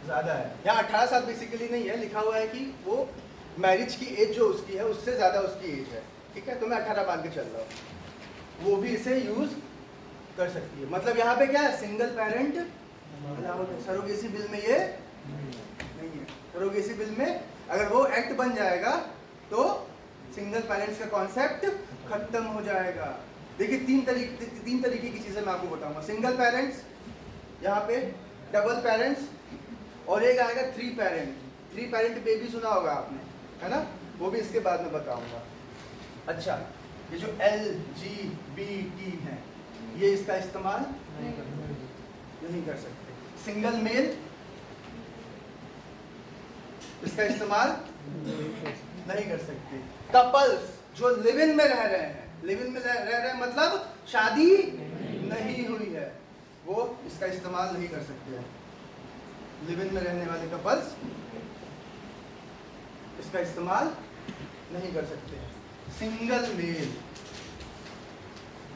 S1: ज्यादा है। यहाँ 18 साल बेसिकली नहीं है, लिखा हुआ है कि वो मैरिज की एज जो उसकी है उससे ज्यादा उसकी एज है, ठीक है। तो मैं 18 मान के चल रहा हूँ, वो भी इसे यूज कर सकती है। मतलब यहाँ पे क्या है, सिंगल पेरेंट अलाउड है। सरोगेसी बिल में ये नहीं है। सरोगेसी बिल में अगर वो एक्ट बन जाएगा तो सिंगल पेरेंट्स का कॉन्सेप्ट खत्म हो जाएगा। देखिए तीन तरीके की चीजें मैं आपको बताऊंगा। सिंगल पेरेंट्स, यहाँ पे डबल पेरेंट्स, और एक आएगा 3 पेरेंट। 3 पेरेंट बेबी सुना होगा आपने, है ना, वो भी इसके बाद में बताऊंगा। अच्छा, ये जो LGBT है, ये इसका इस्तेमाल नहीं कर सकते। सिंगल मेल, इसका इस्तेमाल नहीं कर सकते। कपल्स जो लिव इन में रह रहे हैं, लिव इन में रह रहे हैं मतलब शादी नहीं हुई है, वो इसका इस्तेमाल नहीं कर सकते हैं। लिव इन में रहने वाले कपल्स इसका इस्तेमाल नहीं कर सकते हैं। सिंगल मेल,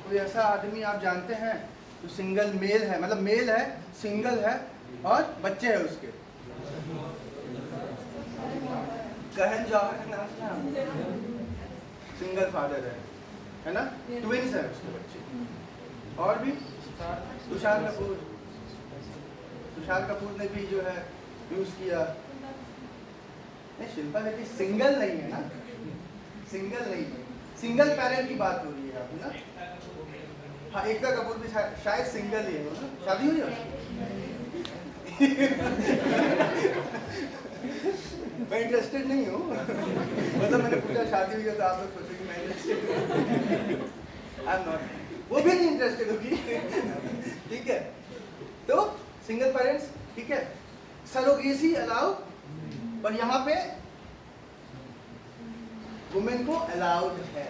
S1: कोई ऐसा आदमी आप जानते हैं जो सिंगल मेल है, मतलब मेल है, सिंगल है और बच्चे हैं उसके? कहन जौहर का नाम सुना आपने? सिंगल फादर है ना, ट्विंस है उसके बच्चे। और भी तुषार कपूर ने भी जो है यूज किया। नहीं, शिल्पा शेट्टी सिंगल नहीं है ना, सिंगल नहीं है, सिंगल पेरेंट की बात हो रही है आप ना। हाँ, एकता कपूर भी शायद सिंगल ही है ना, शादी हुई है मैं इंटरेस्टेड नहीं हूँ मतलब मैंने पूछा शादी हुई है तो आप लोग सोचेंगे मैं इंटरेस्टेड, आई एम नॉट, वो भी नहीं इंटरेस्टेड होगी ठीक है। तो सिंगल पेरेंट्स, ठीक है। सरोगेसी अलाउ, पर यहाँ पे वुमेन को अलाउड है।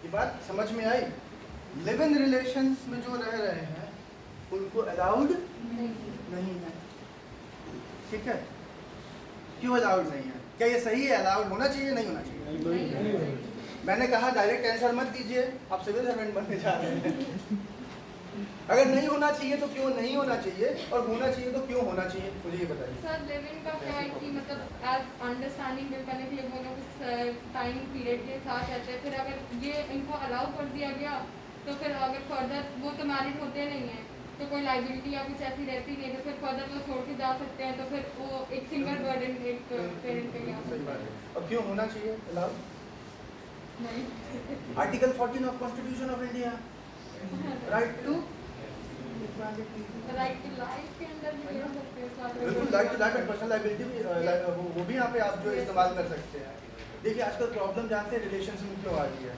S1: ये बात समझ में आई? लिव इन रिलेशंस में जो रह रहे हैं उनको अलाउड नहीं है, ठीक है। क्यों अलाउड नहीं है? क्या ये सही है? अलाउड होना चाहिए, नहीं होना चाहिए? मैंने कहा डायरेक्ट आंसर मत दीजिए, आप सिविल सर्वेंट बनने जा रहे हैं। अगर नहीं होना चाहिए तो क्यों नहीं होना चाहिए, और होना चाहिए तो क्यों होना चाहिए, मुझे ये बताइए।
S3: सर लिव इन का क्या है कि मतलब एज अंडरस्टैंडिंग बिल्ड करने के लिए वो लोग टाइम पीरियड के साथ रहते हैं, फिर अगर ये इनको अलाउ कर दिया गया तो फिर अगर फर्दर वो तो मैरिड होते नहीं है तो कोई लाइबिलिटी या कुछ ऐसी रहती नहीं है, तो फिर फर्दर वो छोड़ के जा सकते हैं, तो फिर वो एक सिंगल बर्डन एक पेरेंट पे आ
S1: सही बात
S3: सकता
S1: है। और क्यों होना चाहिए अलाउ?
S3: है। नहीं
S1: article 14 of constitution of India, right to
S3: right to life के अंदर भी ले सकते हैं।
S1: बिल्कुल, right to life and personal liability भी वो भी यहाँ पे आप जो इस्तेमाल कर सकते हैं। देखिए आजकल प्रॉब्लम जानते हैं रिलेशंस में क्यों आ रही है,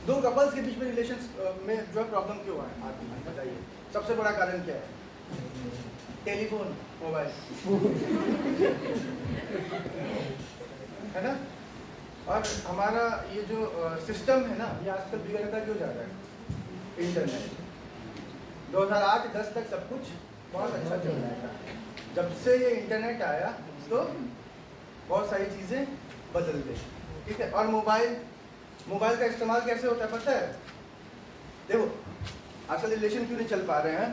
S1: दो कपल्स के बीच में रिलेशंस में जो है प्रॉब्लम क्यों आती है, बताइए। सबसे बड़ा कारण क्या है? टेलीफोन, मोबाइल, है ना। और हमारा ये जो सिस्टम है ना, ये आजकल बिगड़ता क्यों जा रहा है? इंटरनेट 2008-10 तक सब कुछ बहुत अच्छा चल रहा था, जब से ये इंटरनेट आया तो बहुत सारी चीज़ें बदल गई, ठीक है। और मोबाइल का इस्तेमाल कैसे होता है पता है? देखो आजकल रिलेशन क्यों नहीं चल पा रहे हैं?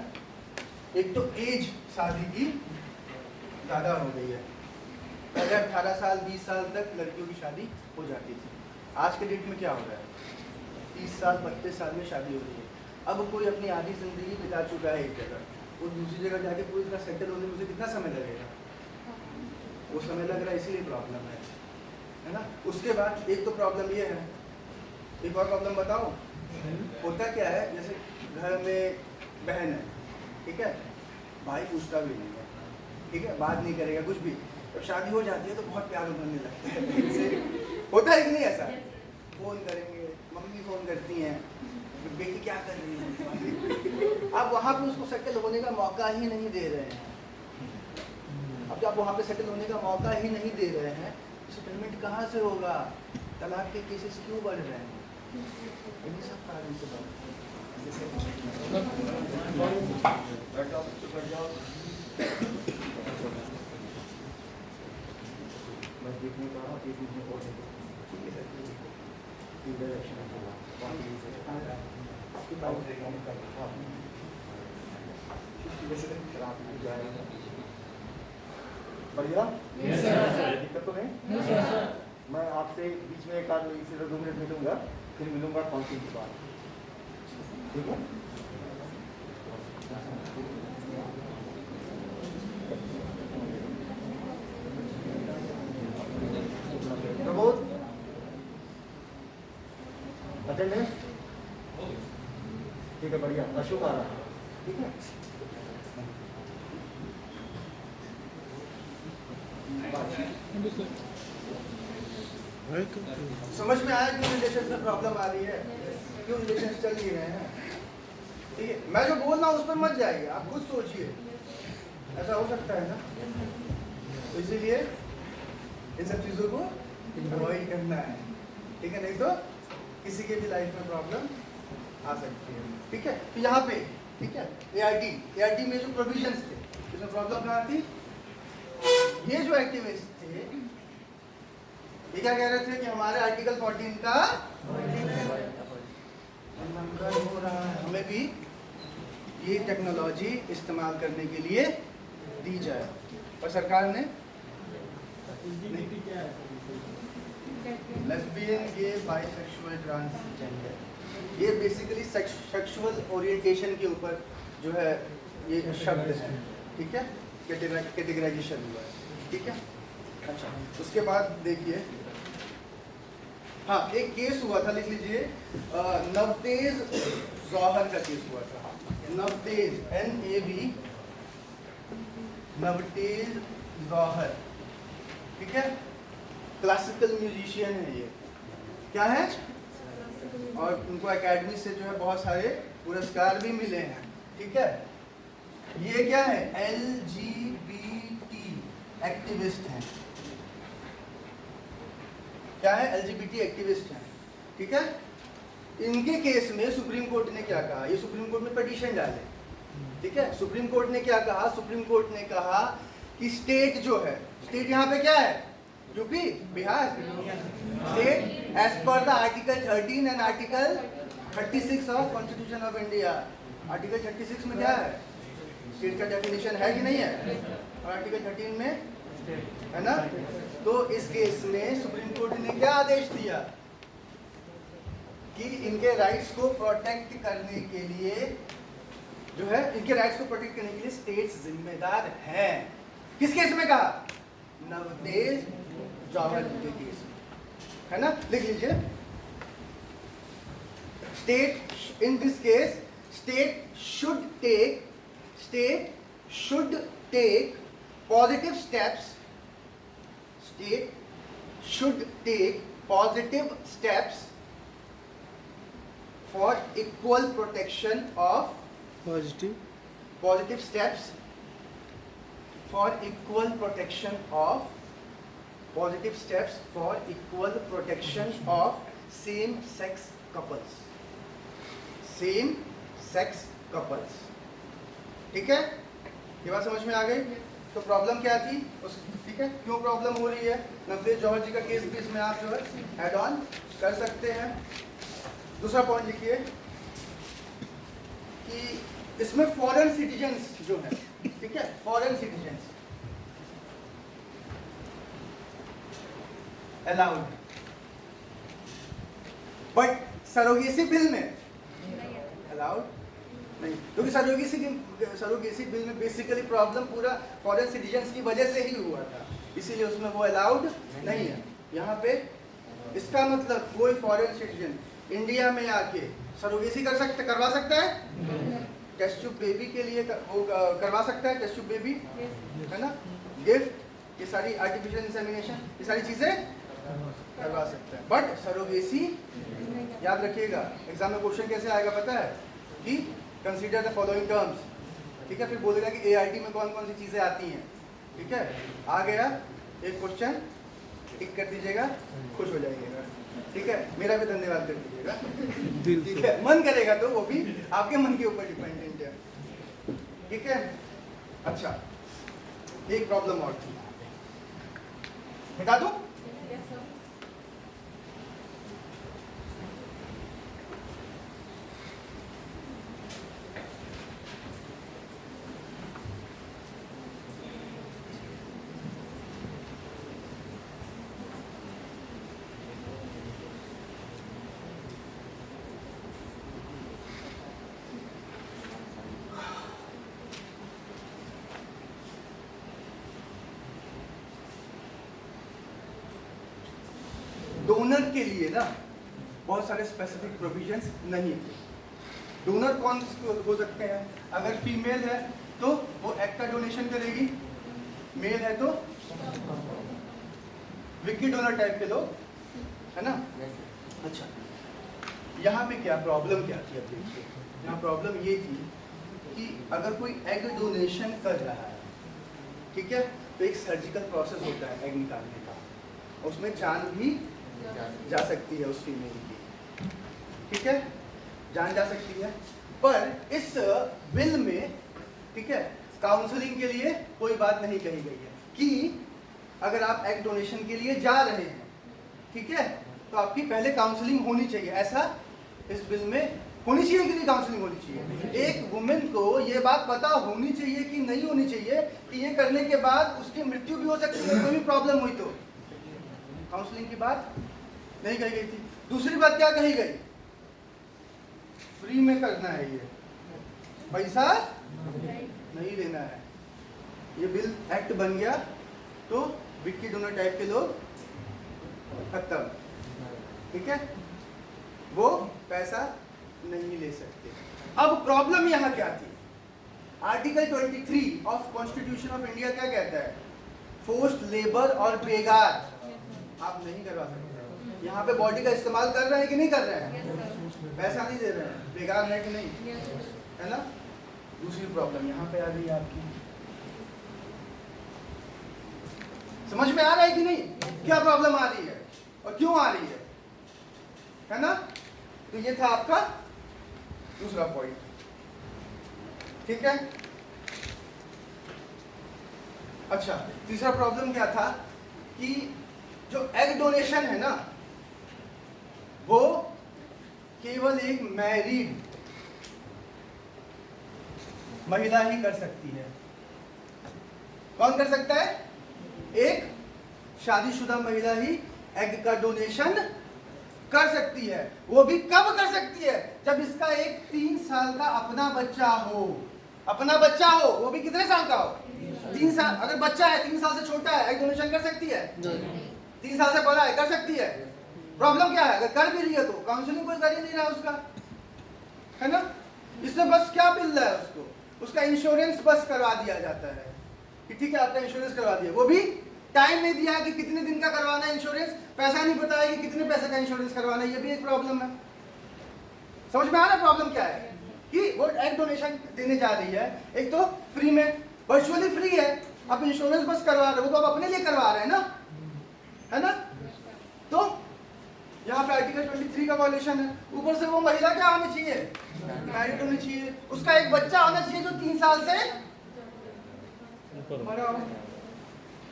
S1: एक तो एज शादी की ज़्यादा हो गई है। पहले 18 साल 20 साल तक लड़कियों की शादी हो जाती थी, आज के डेट में क्या हो रहा है? 30 साल 32 साल में शादी हो रही है। अब कोई अपनी आधी जिंदगी बिता चुका है एक जगह, वो दूसरी जगह जाके पूरी तरह सेटल होने में उसे कितना समय लगेगा? वो समय लग रहा है, इसीलिए प्रॉब्लम है ना। उसके बाद एक तो प्रॉब्लम ये है, एक और प्रॉब्लम बताओ। होता क्या है, जैसे घर में बहन है, ठीक है, भाई पूछता भी नहीं है, ठीक है, बात नहीं करेगा कुछ भी। जब शादी हो जाती है तो बहुत प्यार बनने लगता है होता है कि नहीं ऐसा? फोन करेंगे, मम्मी फोन करती हैं, बेटी क्या कर रही है, आप वहाँ पे उसको सेटल होने का मौका ही नहीं दे रहे हैं। अब जब वहाँ पे सेटल होने का मौका ही नहीं दे रहे हैं, सेटलमेंट कहाँ से होगा? तलाक के केसेस क्यों बढ़ रहे हैं? इन्हीं सब कारण से बढ़ बढ़िया, दिक्कत तो नहीं? मैं आपसे बीच में एक आध 1 से 2 मिनट मिलूंगा, फिर मिलूंगा काउंसिल के बाद, ठीक है। अटेंडेंस ठीक है, बढ़िया। अशोक आ रहा है, ठीक है। समझ में आया क्यों रिलेशन में प्रॉब्लम आ रही है, क्यों रिलेशन चल नहीं रहे हैं, ठीक है। मैं जो बोल रहा हूँ उस पर मत जाइए, आप खुद सोचिए, ऐसा हो सकता है ना। तो इसीलिए इन सब चीज़ों को अवॉइड करना है, ठीक है, नहीं तो किसी के भी लाइफ में प्रॉब्लम आ सकती है, ठीक है। तो यहाँ पे ठीक है ART में जो प्रोविजंस थे इसमें प्रॉब्लम कहाँ थी, ये जो एक्टिविस्ट थे ये क्या कह रहे थे कि हमारे आर्टिकल 14 का उल्लंघन हो रहा है, हमें भी ये टेक्नोलॉजी इस्तेमाल करने के लिए दी जाए, और सरकार ने लेस्बियन, गे, बाइसेक्सुअल, ट्रांसजेंडर, ये बेसिकली सेक्सुअल ओरिएंटेशन के ऊपर जो है ये शब्द है, ठीक है, कैटेगराइजेशन हुआ है, ठीक है। अच्छा, उसके बाद देखिए, हाँ एक केस हुआ था, लिख लीजिए, नवतेज जौहर का केस हुआ था। नवतेज NAV, नवतेज जौहर, ठीक है, क्लासिकल म्यूजिशियन है ये, क्या है, और उनको एकेडमी से जो है बहुत सारे पुरस्कार भी मिले हैं, ठीक है। ये क्या है, LGBT एक्टिविस्ट हैं, क्या है, LGBT एक्टिविस्ट हैं, ठीक है। इनके केस में सुप्रीम कोर्ट ने क्या कहा, ये सुप्रीम कोर्ट में पिटीशन डाले, ठीक है। सुप्रीम कोर्ट ने क्या कहा, सुप्रीम कोर्ट ने कहा कि स्टेट जो है, स्टेट यहाँ पे क्या है, UP, Bihar, state as per the article 13 and article 36 of constitution of India. Article 36 में क्या है, स्टेट का डेफिनेशन है कि नहीं है, और आर्टिकल 13 में है ना। तो इस केस में सुप्रीम कोर्ट ने क्या आदेश दिया कि इनके राइट्स को प्रोटेक्ट करने के लिए जो है, इनके राइट्स को प्रोटेक्ट करने के लिए स्टेट्स जिम्मेदार हैं। किस केस में कहा, नवतेज जौहर के केस में, है ना, लिख लीजिए। State in this case state should take positive steps, state should take positive steps for equal protection of positive steps for equal protection of positive steps for equal protection of same sex couples, ठीक है। ये बात समझ में आ गई। तो problem क्या थी उस, ठीक है, क्यों प्रॉब्लम हो रही है, नवतेज जौहर जी का केस भी इसमें आप जो है ऐड ऑन कर सकते हैं। दूसरा पॉइंट लिखिए कि इसमें फॉरेन सिटीजन्स जो है, ठीक है, foreign citizens allowed, but surrogacy bill में अलाउड नहीं, क्योंकि सरोगेसी बिल में बेसिकली प्रॉब्लम पूरा फॉरेन सिटीजन्स की वजह से ही हुआ था, इसीलिए उसमें वो अलाउड नहीं है। यहाँ पे इसका मतलब कोई फॉरेन सिटीजन इंडिया में आके सरोगेसी करवा सकता है, टेस्ट ट्यूब बेबी के लिए वो करवा सकता है, टेस्ट ट्यूब बेबी, है ना, गिफ्ट, ये सारी आर्टिफिशियल इंसेमिनेशन, ये सारी चीजें करवा सकता है, बट सरोगेसी याद रखिएगा। एग्जाम में क्वेश्चन कैसे आएगा पता है, कि कंसीडर द फॉलोइंग टर्म्स, ठीक है, फिर बोलेगा कि ART में कौन कौन सी चीजें आती हैं, ठीक है। आ गया एक क्वेश्चन, टिक कर दीजिएगा, खुश हो जाइएगा, ठीक है। मेरा भी धन्यवाद कर दीजिएगा, ठीक है, मन करेगा तो वो भी आपके मन के ऊपर डिपेंडेंट है, ठीक है। अच्छा, एक प्रॉब्लम और थी, बता दूं, डोनर के लिए ना बहुत सारे स्पेसिफिक प्रोविजंस नहीं थे। डोनर कौन हो सकते हैं? अगर फीमेल है तो वो एग का डोनेशन करेगी, मेल है तो विकी डोनर टाइप के लोग, है ना? अच्छा, यहाँ पे क्या प्रॉब्लम क्या थी? अब देखिए, यहाँ प्रॉब्लम ये थी कि अगर कोई एग डोनेशन कर रहा है, ठीक है, तो एक सर्जिकल प्रोसेस होता है एग निकालने का, उसमें जान भी जा सकती है उस फीमेल की, ठीक है, जान जा सकती है। पर इस बिल में, ठीक है, काउंसलिंग के लिए कोई बात नहीं कही गई है कि अगर आप एग डोनेशन के लिए जा रहे हैं, ठीक है, तो आपकी पहले काउंसलिंग होनी चाहिए। ऐसा इस बिल में होनी चाहिए कि नहीं? काउंसलिंग होनी चाहिए। एक वुमेन को ये बात पता होनी चाहिए कि नहीं होनी चाहिए कि ये करने के बाद उसकी मृत्यु भी हो सकती है, कोई भी प्रॉब्लम हुई तो। काउंसलिंग की बात नहीं कही गई थी। दूसरी बात क्या कही गई? फ्री में करना है, ये पैसा नहीं देना है। ये बिल एक्ट बन गया तो विक्की डोनर टाइप के लोग खत्म, ठीक है, वो पैसा नहीं ले सकते। अब प्रॉब्लम यहाँ क्या थी? Article 23 of constitution of India क्या कहता है? फोर्स्ड लेबर और बेगार आप नहीं करवा सकते। यहाँ पे बॉडी का इस्तेमाल कर रहे हैं कि नहीं कर रहे हैं? पैसा नहीं दे रहे हैं, बेगार है कि नहीं, है ना? दूसरी प्रॉब्लम यहाँ पे आ रही है आपकी, समझ में आ रहा है कि नहीं? क्या प्रॉब्लम आ रही है और क्यों आ रही है ना? तो ये था आपका दूसरा पॉइंट, ठीक है। अच्छा, तीसरा प्रॉब्लम क्या था कि जो एग डोनेशन है ना, वो केवल एक मैरिड महिला ही कर सकती है। कौन कर सकता है? एक शादीशुदा महिला ही एग का डोनेशन कर सकती है। वो भी कब कर सकती है? जब इसका एक 3 साल का अपना बच्चा हो। अपना बच्चा हो, वो भी कितने साल का हो? 3 साल। अगर बच्चा है 3 साल से छोटा है, एग डोनेशन कर सकती है? 3 साल से बड़ा है, कर सकती है? प्रॉब्लम क्या है? अगर कर भी रही है तो काउंसलिंग कोई कर ही नहीं रहा उसका, है ना? इसने बस क्या मिल रहा है उसको? उसका इंश्योरेंस बस करवा दिया जाता है कि ठीक है आपका इंश्योरेंस करवा दिया। वो भी टाइम नहीं दिया कि कितने दिन का करवाना है इंश्योरेंस, पैसा नहीं बताया कि कितने पैसे का इंश्योरेंस करवाना है। ये भी एक प्रॉब्लम है। समझ में आ रहा है प्रॉब्लम क्या है? कि वो एग डोनेशन देने जा रही है, एक तो फ्री में, वर्चुअली फ्री है, आप इंश्योरेंस बस करवा रहे हो, वो तो आप अपने लिए करवा रहे हैं ना, है ना? तो यहाँ पे आर्टिकल 23 का वायलेशन है। ऊपर से वो महिला क्या होनी चाहिए? मैरिड होनी चाहिए। उसका एक बच्चा होना चाहिए जो 3 साल से बड़ा हो।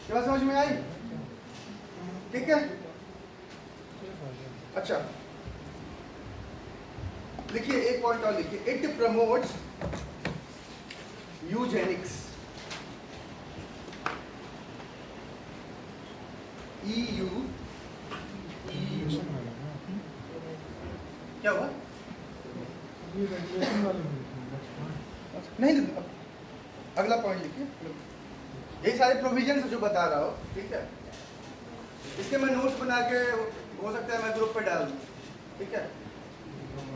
S1: क्या समझ में आई? ठीक है। अच्छा, लिखिए एक पॉइंट और लिखिए, इट प्रमोट्स यूजेनिक्स। EU क्या हुआ? नहीं, अगला पॉइंट लिखिए। ये सारे प्रोविजंस जो बता रहा हूँ, ठीक है, इसके मैं नोट्स बना के हो सकता है मैं ग्रुप पे डाल दूँ, ठीक है,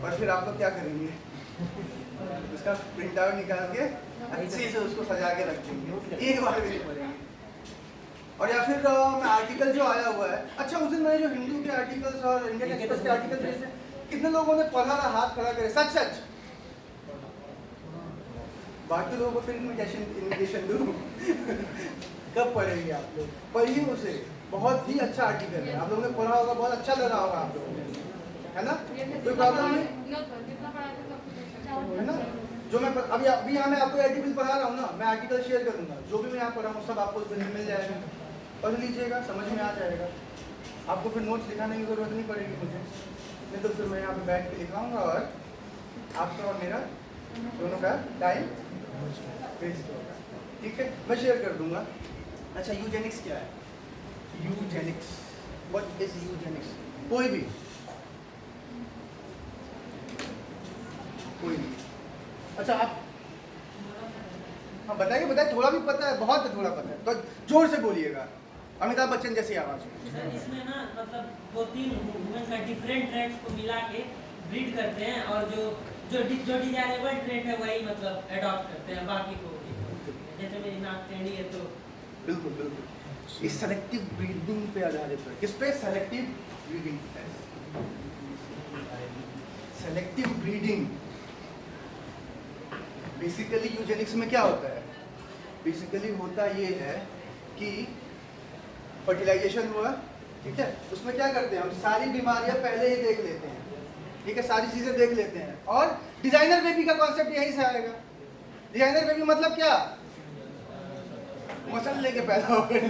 S1: और फिर आप लोग क्या करेंगे? इसका प्रिंट आउट निकाल के अच्छे से उसको सजा के रख देंगे, एक बार भी नहीं पढ़ेंगे। और या फिर मैं आर्टिकल जो आया हुआ है, अच्छा उस दिन मैंने जो हिंदू के आर्टिकल्स और इंडियन एक्सप्रेस के आर्टिकल भेजे, कितने लोगों ने पढ़ा ना, हाथ खड़ा करे? सच सच बाकी लोगों को फिर इन्विटेशन दूँ कब पढ़ेंगे आप लोग? पढ़िए उसे, बहुत ही अच्छा आर्टिकल है, आप लोगों ने पढ़ा होगा, बहुत अच्छा लगा होगा आप लोगों को, है ना? कोई प्रॉब्लम नहीं है ना? जो मैं अभी यहाँ मैं आपको आर्टिकल पढ़ा रहा हूँ ना, मैं आर्टिकल शेयर करूँगा, जो भी मैं यहाँ पढ़ा हूँ सब आपको उस दिन मिल जाएगा, पढ़ लीजिएगा, समझ में आ जाएगा। आपको फिर नोट्स लिखाने की जरूरत नहीं पड़ेगी मुझे, नहीं तो फिर मैं यहाँ पे बैठ के लिखाऊंगा और आपका और मेरा दोनों का टाइम वेस्ट होगा, ठीक है? मैं शेयर कर दूंगा। अच्छा, यूजेनिक्स क्या है? Eugenix, what is Eugenix? कोई भी अच्छा आप हाँ बताइए, थोड़ा भी पता है? बहुत थोड़ा पता है तो जोर से बोलिएगा। अमिताभ बच्चन जैसी आवाज में।
S5: सर इसमें ना मतलब वो तीन वुमेन का डिफरेंट ट्रेड्स को मिला के ब्रीड करते हैं और जो डिजायरेबल ट्रेड है वही मतलब अडॉप्ट करते हैं बाकी को। जैसे मेरी नाक टेढ़ी है तो
S1: बिल्कुल बिल्कुल, इस सेलेक्टिव ब्रीडिंग पे आधारित है। किस पे? Selective breeding. Selective breeding basically Eugenix में क्या होता है? बेसिकली होता ये है कि फर्टिलाइजेशन हुआ, ठीक है, उसमें क्या करते हैं हम सारी बीमारियां पहले ही देख लेते हैं, ठीक है, सारी चीजें देख लेते हैं। और डिजाइनर बेबी का कॉन्सेप्ट यहीं से आएगा। डिजाइनर बेबी मतलब क्या? मसल लेके पैदा हो गए,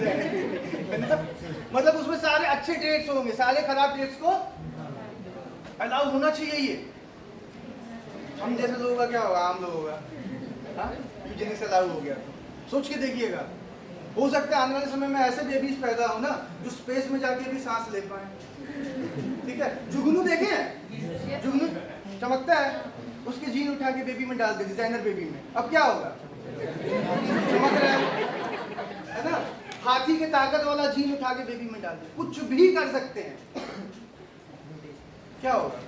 S1: मतलब उसमें सारे अच्छे ट्रेड्स होंगे, सारे खराब ट्रेड्स को अलाउ होना चाहिए। ये हम जैसे लोगों का क्या होगा, आम लोगों का यूजेनिक्स अलाउ हो गया तो सोच के देखिएगा, हो सकता है आने वाले समय में ऐसे बेबीज पैदा हो ना जो स्पेस में जाके भी सांस ले पाए, ठीक है। जुगनू देखे हैं? जुगनू चमकता है, उसके जीन उठा के बेबी में डाल दे, डिजाइनर बेबी में, अब क्या होगा? चमक रहा है ना। हाथी के ताकत वाला जीन उठा के बेबी में डाल दे, कुछ भी कर सकते हैं, क्या होगा?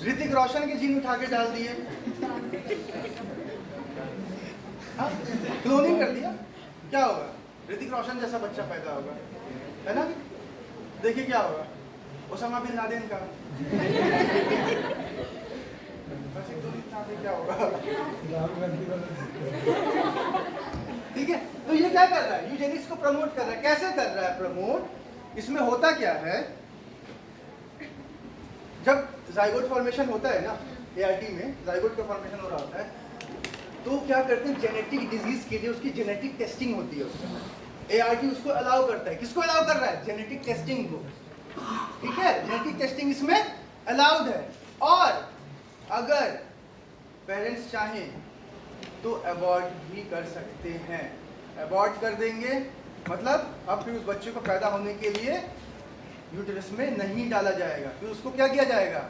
S1: ऋतिक रोशन के जीन उठा के डाल दिए, क्लोनिंग कर दिया, क्या होगा? ऋतिक रोशन जैसा बच्चा पैदा होगा, है ना। देखिए क्या होगा, ओसामा बिन लादेन का क्या होगा, ठीक है। तो ये क्या कर रहा है? यूजेनिक्स को प्रमोट कर रहा है। कैसे कर रहा है प्रमोट? इसमें होता क्या है, जब जाइगोट फॉर्मेशन होता है ना, एआरटी में जाइगोट का फॉर्मेशन हो रहा होता है, तो क्या करते हैं, जेनेटिक डिजीज के लिए उसकी जेनेटिक टेस्टिंग होती है उसमें। एआरटी उसको अलाउ करता है। किसको अलाउ कर रहा है? जेनेटिक टेस्टिंग को, ठीक है। जेनेटिक टेस्टिंग इसमें अलाउड है। और अगर पेरेंट्स चाहें तो अबॉर्ट भी कर सकते हैं। अबॉर्ट कर देंगे मतलब अब फिर उस बच्चे को पैदा होने के लिए यूटेरस में नहीं डाला जाएगा, फिर उसको क्या किया जाएगा?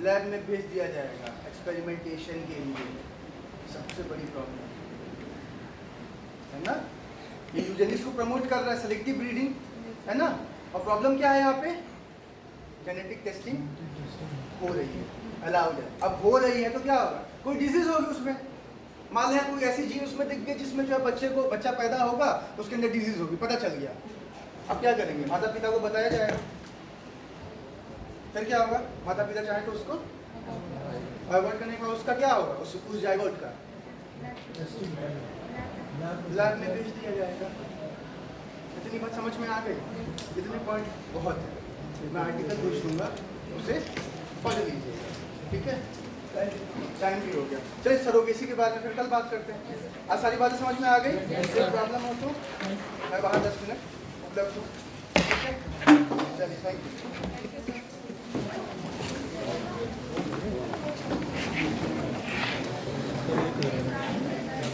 S1: लैब में भेज दिया जाएगा एक्सपेरिमेंटेशन के लिए। सबसे बड़ी प्रॉब्लम है ना, ये यूजेनिक्स को प्रमोट कर रहा है, सेलेक्टिव ब्रीडिंग, है ना। और प्रॉब्लम क्या है यहाँ पे? जेनेटिक टेस्टिंग हो रही है, अलाउड है। अब हो रही है तो क्या होगा? कोई डिजीज होगी उसमें, मान लें कोई ऐसी जीन उसमें दिख गई जिसमें जो है बच्चा पैदा होगा उसके अंदर डिजीज होगी, पता चल गया। अब क्या करेंगे? माता पिता को बताया जाएगा, फिर क्या होगा? माता पिता चाहे तो उसको अवॉइड करने का उसका क्या होगा? उस जाइगोट का लैब में भेज दिया जाएगा। इतनी बात समझ में आ गई? इतने पॉइंट बहुत है, मैं आर्टिकल पूछ दूंगा, उसे पढ़ लीजिए, ठीक है। टाइम भी हो गया, चलिए सरोगेसी के बारे में फिर कल बात करते हैं। आज सारी बातें समझ में आ गई? कोई प्रॉब्लम हो तो मैं बाहर 10 मिनट उपलब्ध हूँ, ठीक है। चलिए, थैंक यू।